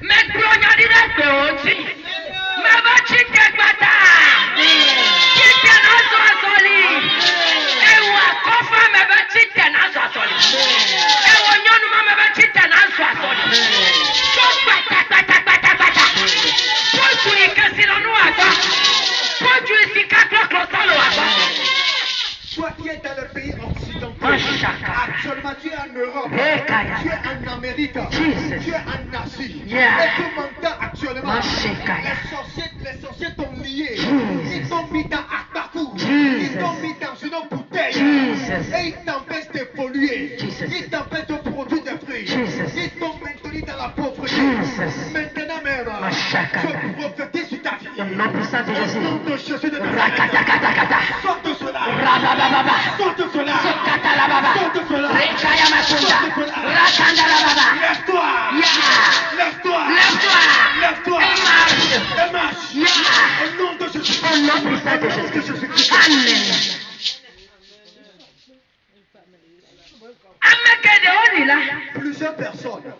Me glonya di de pe oti. Me ba chike gbata. Chike na so asoli. Ewa kofa me ba chike na so asoli. Ewa nyonu ma me ba chike na so asoli. So gbata. Poju ikasi lonu agba. Poju isikatlo klosalo agba. Toi qui es dans le pays occidental, actuellement tu es en Europe, tu es en Amérique, tu es en Asie. Et tout le monde actuellement, les sorciers t'ont lié, ils t'ont mis dans Akbakou, ils t'ont mis dans une bouteille, et ils t'empêchent d'évoluer, ils t'empêchent de produire des fruits, ils t'ont maintenu dans la pauvreté. Maintenant même, je prophétise sur ta vie. Au nom de Jésus de Nazareth, sors de cela. Sors de cela. Sors de cela. Lève-toi. Lève-toi. Lève-toi. Et marche. Au nom de Jésus. Au nom de Jésus. Amen. Amakede onila. Plusieurs personnes,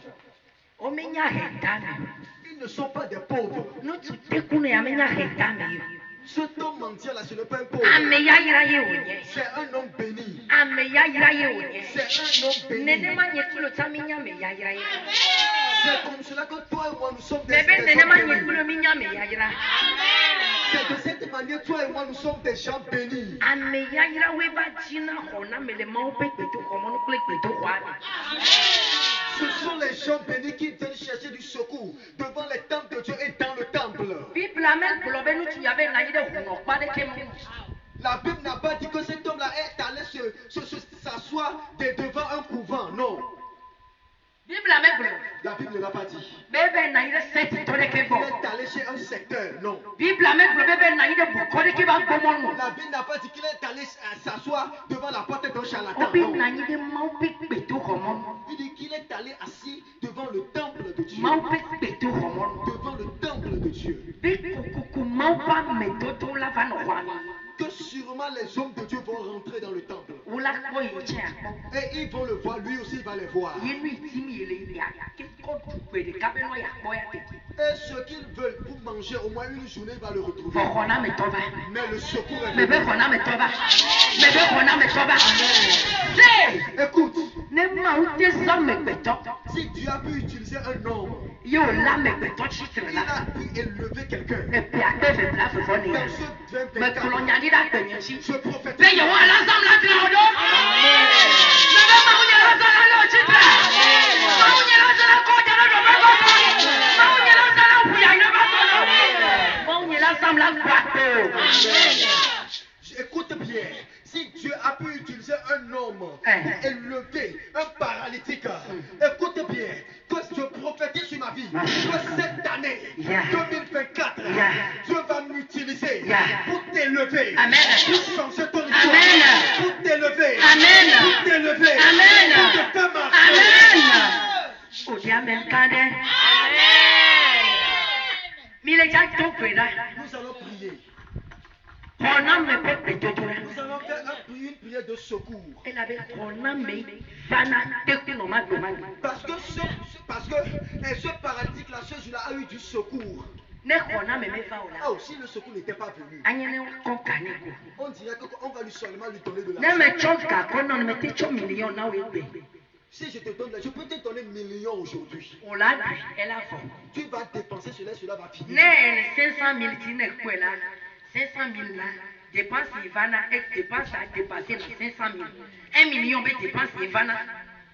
Omenya hetana. ils ne sont pas des pauvres. Nutu tekunu ya menya hetana yo. Ce homme mentir là, ce n'est pas un pauvre. Ameya ira ye onye. C'est un homme béni. Ameya ira ye onye. C'est un homme béni. Nenema nyekulo taminya meya ira ye. C'est comme cela que toi et moi nous sommes des Bebe nenema gens bénis. nyekulo minya meya ira. C'est de cette manière, toi et moi nous sommes des gens bénis. Ameya ira we ba jina hona mele mau pe peto komono kle peto kwani. Ce sont les gens bénis qui viennent chercher du secours devant les temples de Dieu et dans le temple. Bible amen globe nu tu yave na yide huno pa de kemu. La Bible n'a pas dit que cet homme-là est allé s'asseoir devant un couvent. Non. Bible amen globe. La Bible ne l'a pas dit. Bebe na yide seti to de Il kebo. est allé chez un secteur. Non. Bible amen globe bebe na yide buko de keba gomono. La Bible n'a pas dit qu'il est allé s'asseoir devant la porte d'un charlatan. Obi Non. na yide mau pe peto komono. Il dit qu'il est allé assis devant le temple de Dieu. Mau pe peto komono. Devant le temple de Dieu. Kuku mau pa metoto la va no kwani. Que sûrement les hommes de Dieu vont rentrer dans le temple. Ula ko yo che akpo. Et ils vont le voir, lui aussi il va les voir. Yenu itimi ele ya. Ke ko tupe de kabe no ya ko ya teki. Et ce qu'ils veulent pour manger au moins une journée, il va le retrouver. Fokona me toba. Mais le secours est Mebe venu. kona me toba. Mebe kona me toba. Say, Écoute, ne ma ute so me peto. si Dieu a pu utiliser un homme, Yo la me peto chitre il la. a pu élever quelqu'un. E pe akbe fe bla fe foni. Dans ce Me 24, kolonya di da penyechi. je prophétise. Pe yo wa la sam la traudo. Mebe ma unye la sa la lo chitre. Ma unye la sa la ko ja lo ba ko. Ma unye la sa la buya yo ba ko. Ma unye la sam la kwato. Écoute bien, si Dieu a pu utiliser un homme pour élever un paralytique, écoute bien, que je prophétise sur ma vie, que cette année 2024, Dieu va m'utiliser pour t'élever, Amen. pour changer ton histoire, Amen. pour t'élever, Amen. pour t'élever, Amen. pour te faire marcher. Amen. Odi amen kade. Amen. Mile ja to kwela. Nous allons prier. Kona me pe peto la. Nous allons faire une prière de secours. Elle avait kona me fana te no ma do ma. Parce que ce paralytique-là, ce jour-là, a eu du secours. Ne kona me me fa ola. Oh, si le secours n'était pas venu, Anyene ko kane ko. on dirait qu'on va lui seulement lui donner de Ne l'argent. me chonka kono me te cho million na we be. Si je te donne, je peux te donner millions aujourd'hui. Ola du elle a fo. Tu vas dépenser cela va finir. Ne 500,000 tine kwela. 500,000 là. Dépense Ivana et dépense à dépasser les 500,000. 1 million de dépense Ivana.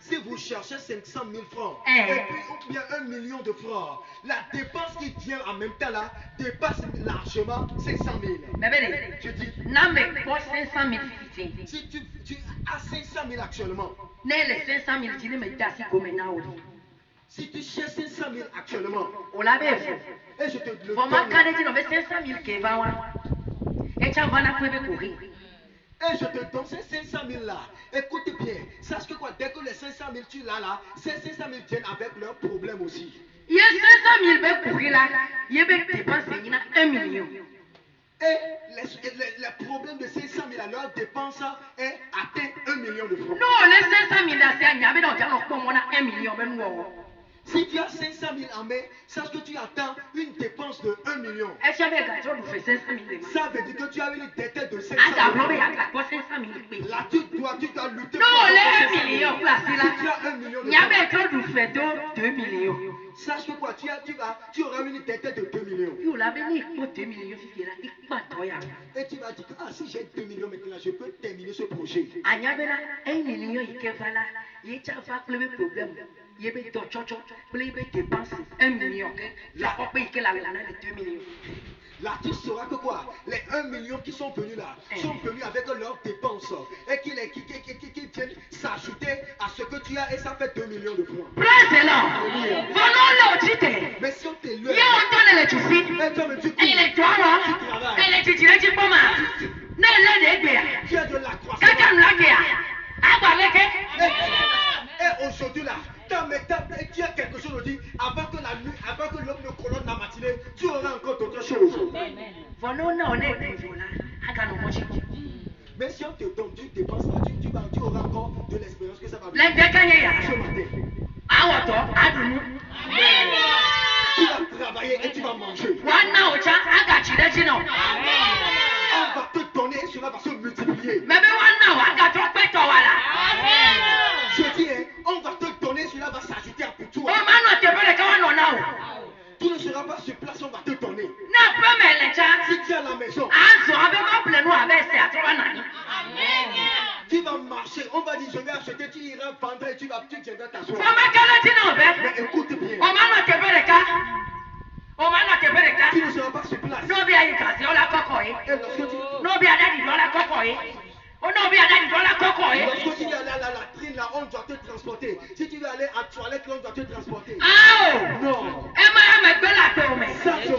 Si vous cherchez 500 000 francs, Eh. et puis ou bien 1 million de francs, la dépense qui vient en même temps là dépasse largement 500 000. Bébé, Je dis, n'a même pas 500,000 fifty. si tu as 500 000 actuellement, Ne les 500,000 tu ne me dassi comme un aouli. si tu cherches 500 000 actuellement, On l'avait fait. et je te le Pour ma donne, carrière, tu n'avais 500,000 qui va. Et tu vas na couper courir. Et je te donne ces 500 000 là. Écoute bien, sache que quoi, dès que les 500 000 tu l'as là, ces 500 000 viennent avec leurs problèmes aussi. Il y a 500 000 bêtes pour là. Il y a des dépenses, il y a 1 million. Et les problèmes de 500 000 à leurs dépenses est atteint 1 million de francs. Non, les 500 000 là, c'est un yabé dans le 1 million. Si tu as 500 000 en main, sache que tu attends une dépense de 1 million. Est-ce qu'il y avait un gars qui fait 500 000? Ça veut dire que tu as une dette de 500 Ah, 000. d'accord, 500 000. Là, tu dois lutter Non, pour les 1 avoir 500 000. million placés là. Si tu as 1 million de Il y avait un gars qui fait 2 millions. sache que quoi, tu auras une dette de 2 millions. Il a venu pour 2 millions. Et tu vas dire que si j'ai 2 millions maintenant, je peux terminer ce projet. Il y avait là 1 million, il y a un problème. Il y a des dépenses 1 million. La paye que la 2 millions. Là, tu sauras que quoi, les 1 million qui sont venus là, sont venus avec leurs dépenses et qui viennent s'ajouter à ce que tu as et ça fait 2 millions de francs. Président, venons le titre. Mais si on te Il leurre, y a autant d'électricité. et toi, mais tu cours, Elle est toi, elle est titulaire du pomme. Non, elle est bien. tu as de la croissance. Quelqu'un l'a dit. Et aujourd'hui là, tu as quelque chose à dire avant que la nuit, avant que l'homme ne colonne la matinée, tu auras encore d'autres choses. Mais si on te donne, tu dépenses là, tu auras encore de l'expérience que ça va venir. Ce matin, tu vas travailler et tu vas manger. On va te donner et cela va se multiplier. Je dis, on va te donner, cela va s'ajouter à pour toi. Tu ne seras pas sur place, on va te donner. Si tu es à la maison, tu vas marcher, on va dire je vais acheter, tu iras vendre et tu viendras t'asseoir. Mais écoute bien, tu ne seras pas sur place. Et lorsque tu veux aller à la latrine, là, on doit te transporter. Si tu veux aller à la toilette, là, on doit te transporter. Non. Ça se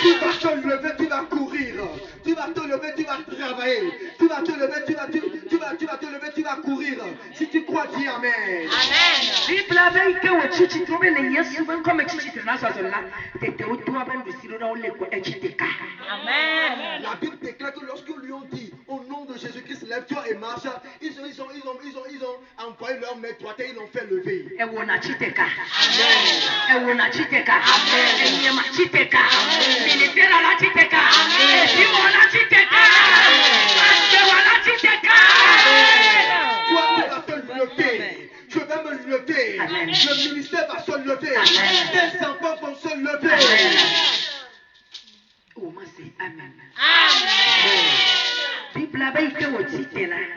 tu vas te lever, tu vas courir. Tu vas te lever, tu vas travailler. Tu vas te lever, tu vas te lever, tu vas courir. Si tu crois, dis Amen. La Bible déclare que lorsque lui ont dit au nom de Jésus-Christ, lève-toi et marche, ils ont envoyé leur main droite et ils l'ont fait lever. Toi, tu vas te lever. Je vais me lever. Le ministère va se lever. Tes enfants vont se lever.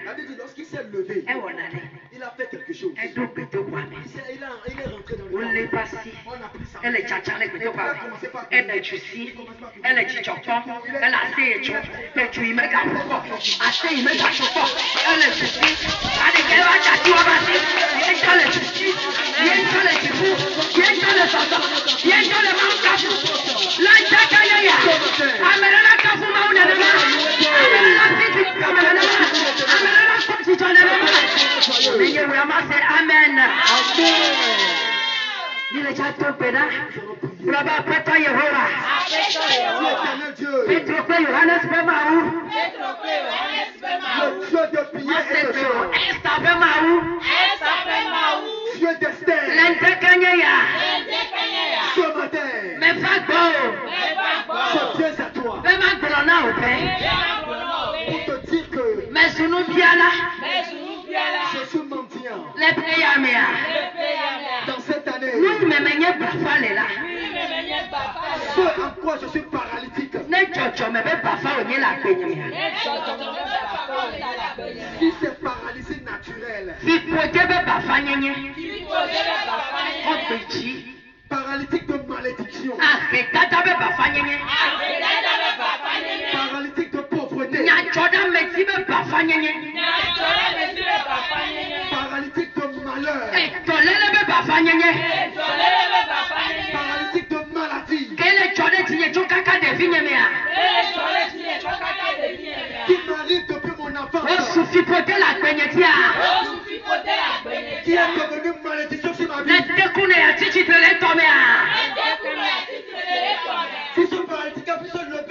La Bible dit lorsqu'il s'est levé, il a fait quelque chose. Il est rentré dans le temps. On a pris sa main. Amen. Il est déjà tombé là. Brava, Peta Yehovah. Petro Pe Yohanes Bemaou. Le Dieu de Pierre et de Jean. Esther Bemaou. Dieu d'Esther. Lente Kanyaya. Ce matin, Mais Fagbo. je viens à toi Bema Glona Ope. pour te dire que Mais Sunu Biala. je suis mendiant. Les Peyamea. Dans cette année, Nous me menye Bafale là. ce en quoi je suis paralytique, Ne Jojo me be Bafa Onye la Benyamia. si c'est paralysie naturelle, Si Pote be Bafa Nyenye. Opechi. paralytique de malédiction, Afekata be Bafa Nyenye. paralytique de pauvreté, Nyachoda Meti be Bafa Nyenye. paralytique de douleur. Paralytique de maladie. Qui m'arrive depuis mon enfance. Qui est devenu malédiction sur ma vie. Si ce paralytique a pu se lever.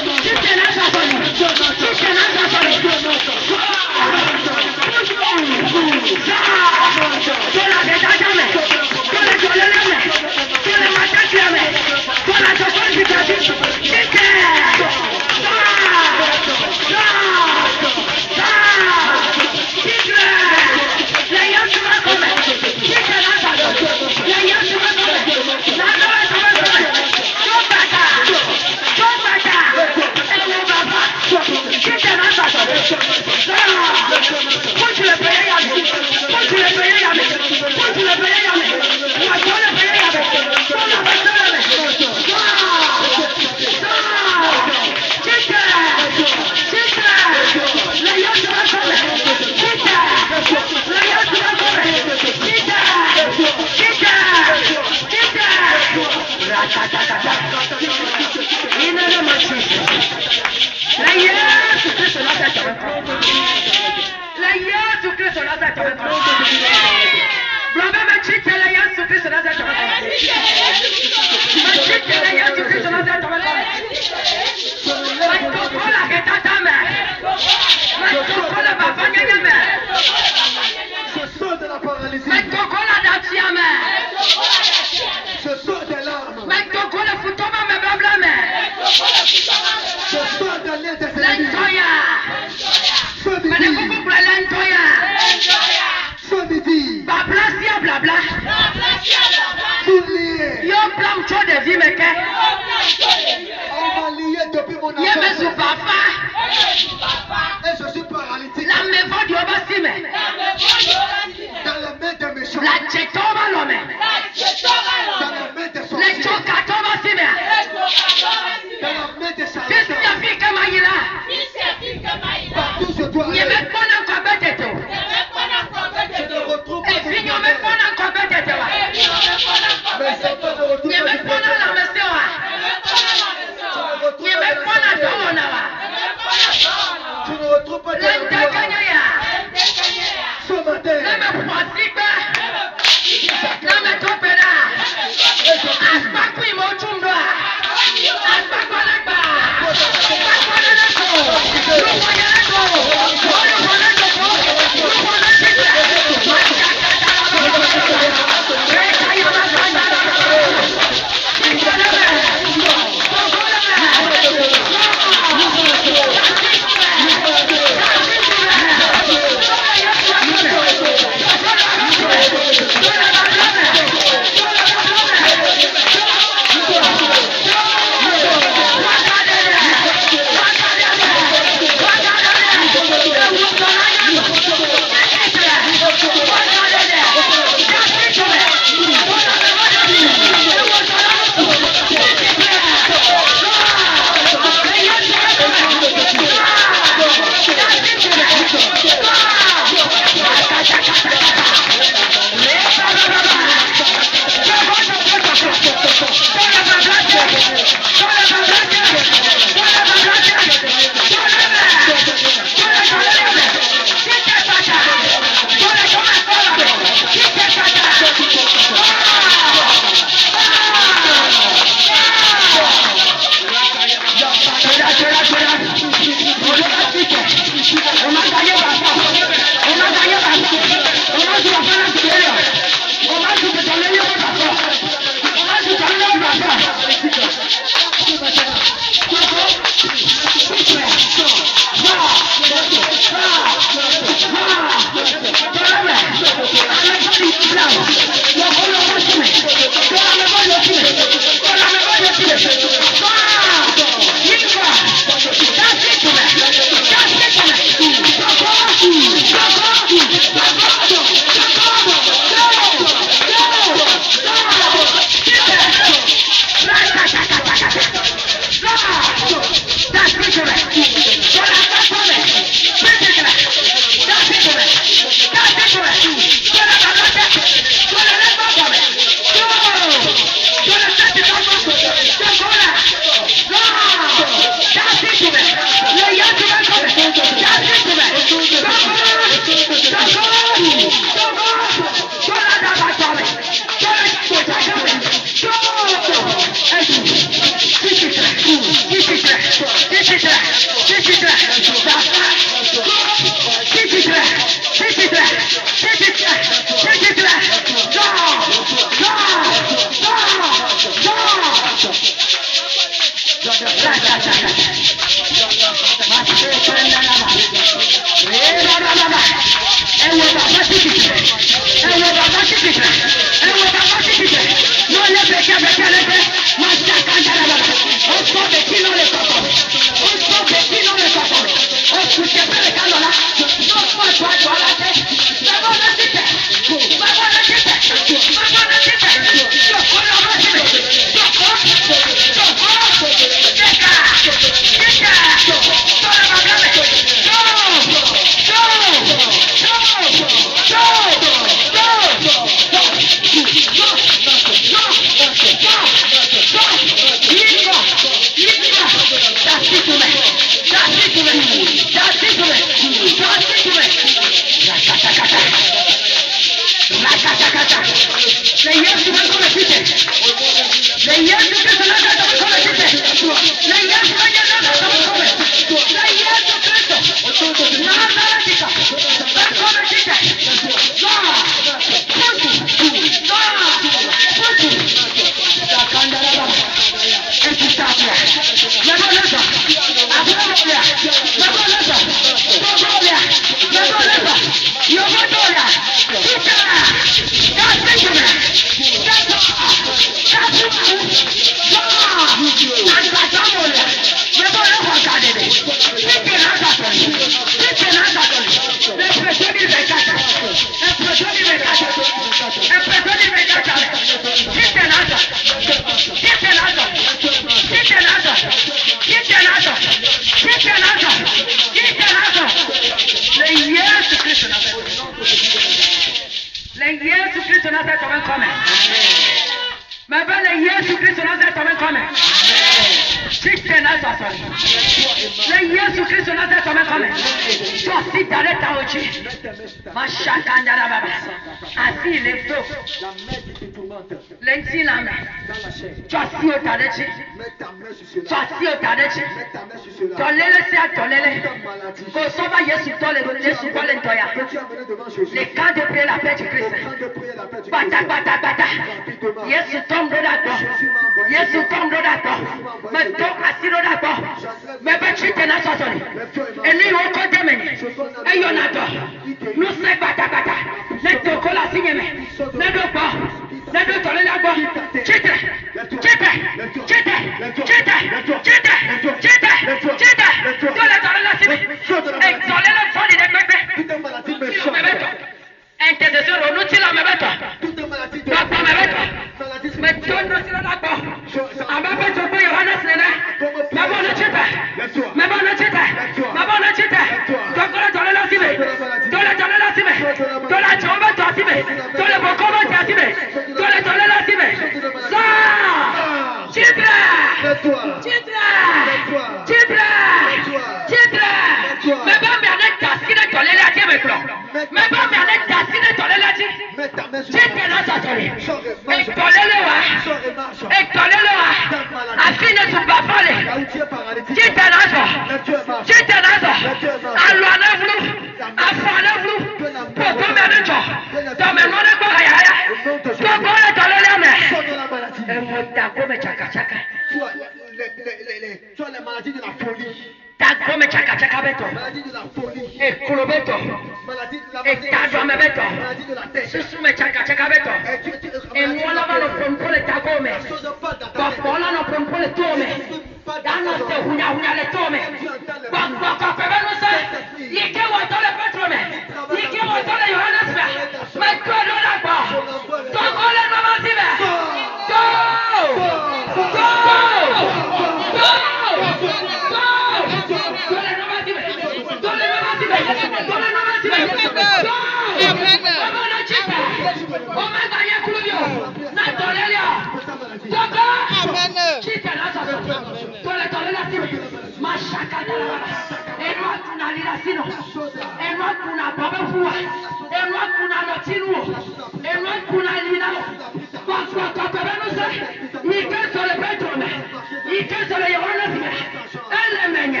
Elemenya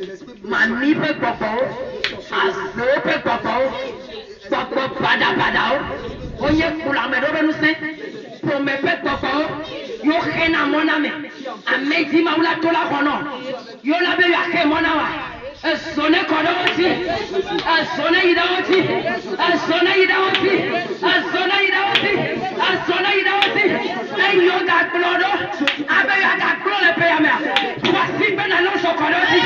Mami pe gbọ̀gbọ̀ o, àzó pe gbọ̀gbọ̀ o, gbọ̀gbọ̀ padàpadà o, onye kula mẹ ɖo bẹ nusẹ, pome pe gbọ̀gbọ̀ o, yóò xe na mọ na mẹ, amedi ma wula to la kɔnɔ, yóò la bẹ yà xe mọ na wa, esone kɔ ɖe wo ti, esone yi ɖe wo ti, esone yi ɖe wo ti, esone yi ɖe wo ti, esone yi ɖe wo ti, eyɔ gakplɔ ɖo, abe yà gakplɔ le pe ya mea, wasi be na lọ sɔkɔ ɖe wo ti.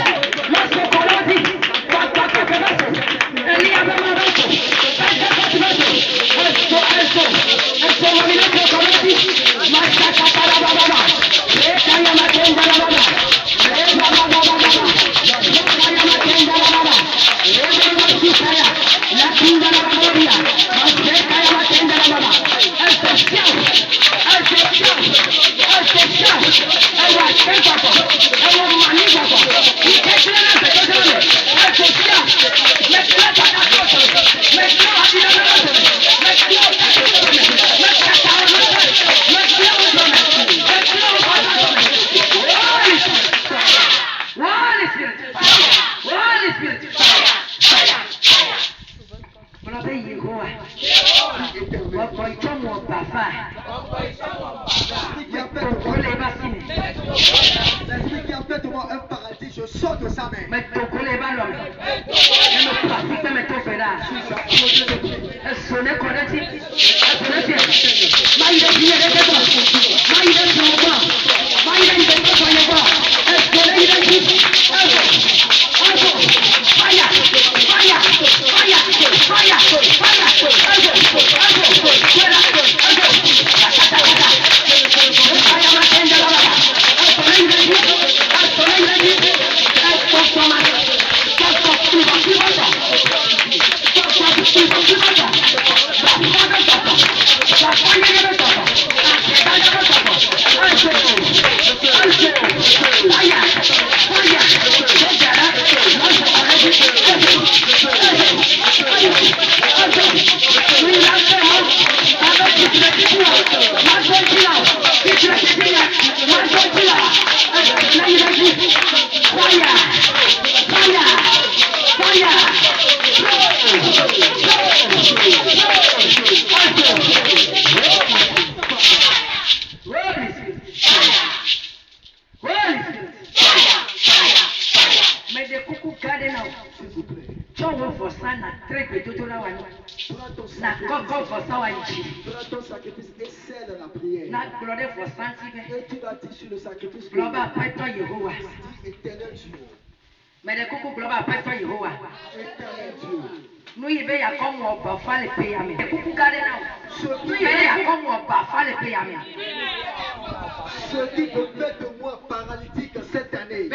Ce qui peut faire de moi paralytique cette année.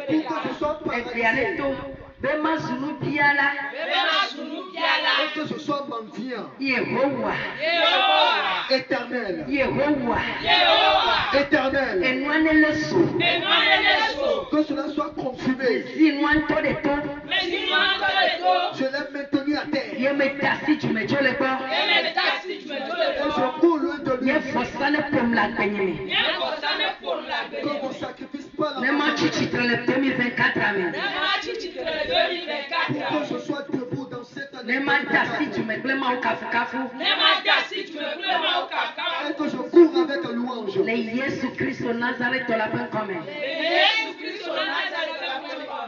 Pour que je sois paralysé. Et que je sois mendiant. Éternel. Éternel. Que cela soit consumé. Je l'ai maintenu à terre. Et je cours loin de lui. Que mon sacrifice pas la pour que je sois debout dans cette année. Et que je cours avec un louange.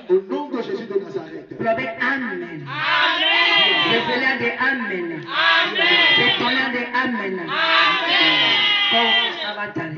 Au nom de Jésus de Nazareth. Amen. Amen. Amen. Amen. Amen.